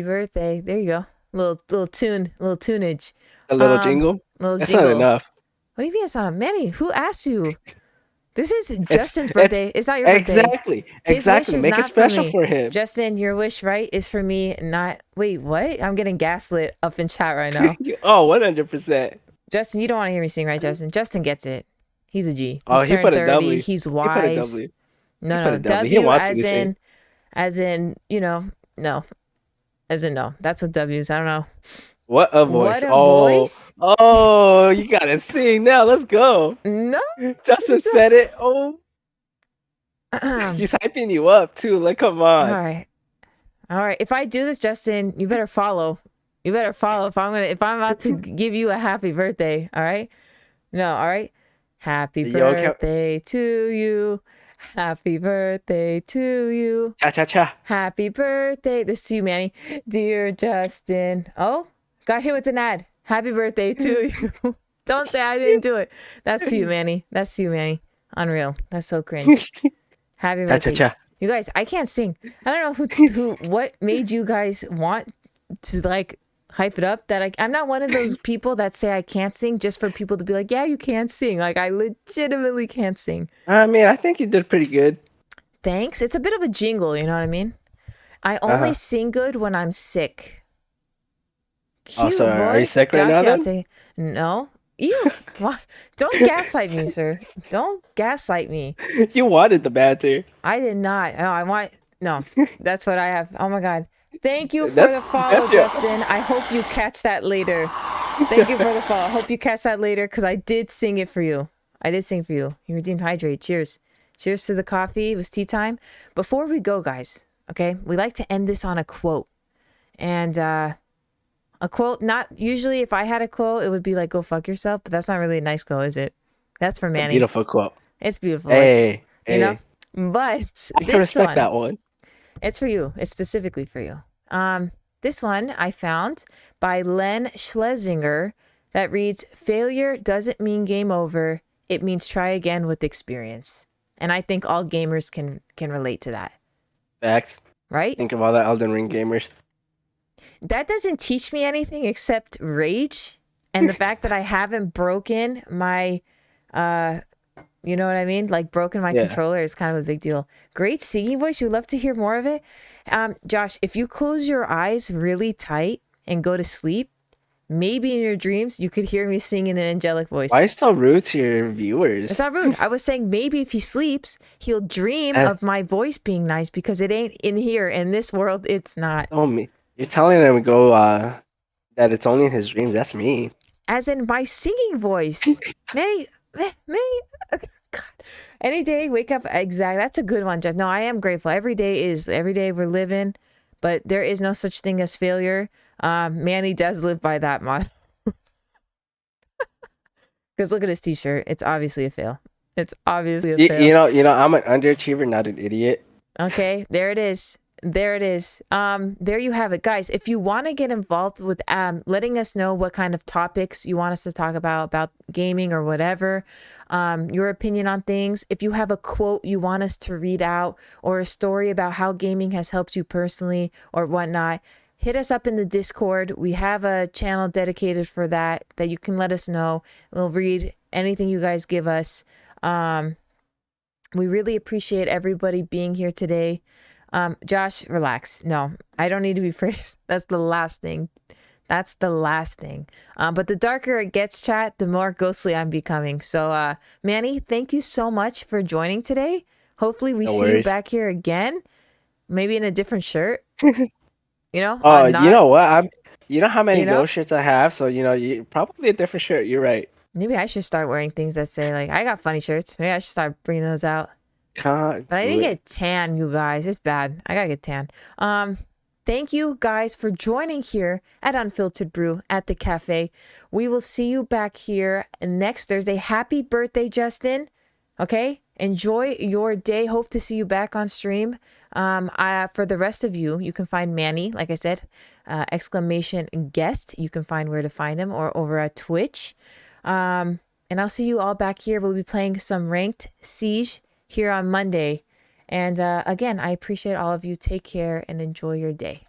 birthday. There you go. Little tunage. A little jingle? That's not enough. What do you mean it's not a Manny? Who asked you? This is Justin's birthday. It's not your birthday. Exactly. Make it special for him. Justin, your wish, right, is for me, not... Wait, what? I'm getting gaslit up in chat right now. Oh, 100%. Justin, you don't want to hear me sing, right, Justin? Justin gets it. He's a G. He's turned put 30. A W. He's wise. No. W as in, no. As in, no. That's what W is. I don't know. What a voice. Voice? Oh, you gotta sing now. Let's go. No. Justin said it. Oh. He's hyping you up, too. Like, come on. All right. If I do this, Justin, you better follow. If I'm about to give you a happy birthday. All right? No, all right? Happy birthday to you. Happy birthday to you. Cha-cha-cha. Happy birthday. This to you, Manny. Dear Justin. Oh, got hit with an ad. Happy birthday to you. Don't say I didn't do it. That's to you, Manny. Unreal. That's so cringe. Happy birthday. Cha-cha-cha. You guys, I can't sing. I don't know what made you guys want to hype it up. That I'm not one of those people that say I can't sing just for people to be like, yeah, you can't sing. I legitimately can't sing. I mean, I think you did pretty good. Thanks. It's a bit of a jingle, you know what I mean? I only sing good when I'm sick. Cute voice. Are you sick right now then? No. Ew. Don't gaslight me, sir. Don't gaslight me. You wanted the banter. I did not. No, that's what I have. Oh my God. Thank you for the follow, Justin. I hope you catch that later. Thank you for the follow. I hope you catch that later because I did sing it for you. You redeemed hydrate. Cheers. Cheers to the coffee. It was tea time. Before we go, guys, okay, we like to end this on a quote. And a quote, not usually if I had a quote, it would be like, go fuck yourself. But that's not really a nice quote, is it? That's for Manny. Beautiful quote. It's beautiful. Hey. You know? But I can respect that one. It's for you. It's specifically for you. This one I found by Len Schlesinger that reads, failure doesn't mean game over. It means try again with experience. And I think all gamers can relate to that. Facts. Right? Think of all the Elden Ring gamers. That doesn't teach me anything except rage and the fact that I haven't broken my you know what I mean? Broken my controller is kind of a big deal. Great singing voice. You'd love to hear more of it. Josh, if you close your eyes really tight and go to sleep, maybe in your dreams, you could hear me sing in an angelic voice. Why are you so rude to your viewers? It's not rude. I was saying maybe if he sleeps, he'll dream of my voice being nice because it ain't in here. In this world, it's not. Oh, me. You're telling him that it's only in his dreams. That's me. As in my singing voice. Many. God. Any day, wake up. Exactly. That's a good one, Jeff. No, I am grateful. Every day we're living, but there is no such thing as failure. Manny does live by that motto. Because look at his t-shirt. It's obviously a fail. Fail. You know, I'm an underachiever, not an idiot. Okay, there it is. There you have it, guys. If you want to get involved with letting us know what kind of topics you want us to talk about gaming or whatever, your opinion on things, if you have a quote you want us to read out or a story about how gaming has helped you personally or whatnot, hit us up in the Discord. We have a channel dedicated for that you can let us know. We'll read anything you guys give us. We really appreciate everybody being here today. Josh, relax. No, I don't need to be praised. That's the last thing That's the last thing. But the darker it gets, chat, the more ghostly I'm becoming. So, Manny, thank you so much for joining today. Hopefully we see you back here again, maybe in a different shirt. You know? Oh, you know what? You know how many ghost shirts I have, so you probably a different shirt. You're right. Maybe I should start wearing things that say like I got funny shirts. Maybe I should start bringing those out. But I didn't get tan, you guys. It's bad. I gotta get tan. Thank you guys for joining here at Unfiltered Brew at the cafe. We will see you back here next Thursday. Happy birthday, Justin. Okay? Enjoy your day. Hope to see you back on stream. For the rest of you, you can find Manny, like I said, exclamation guest. You can find where to find him or over at Twitch. And I'll see you all back here. We'll be playing some ranked Siege here on Monday. And again, I appreciate all of you. Take care and enjoy your day.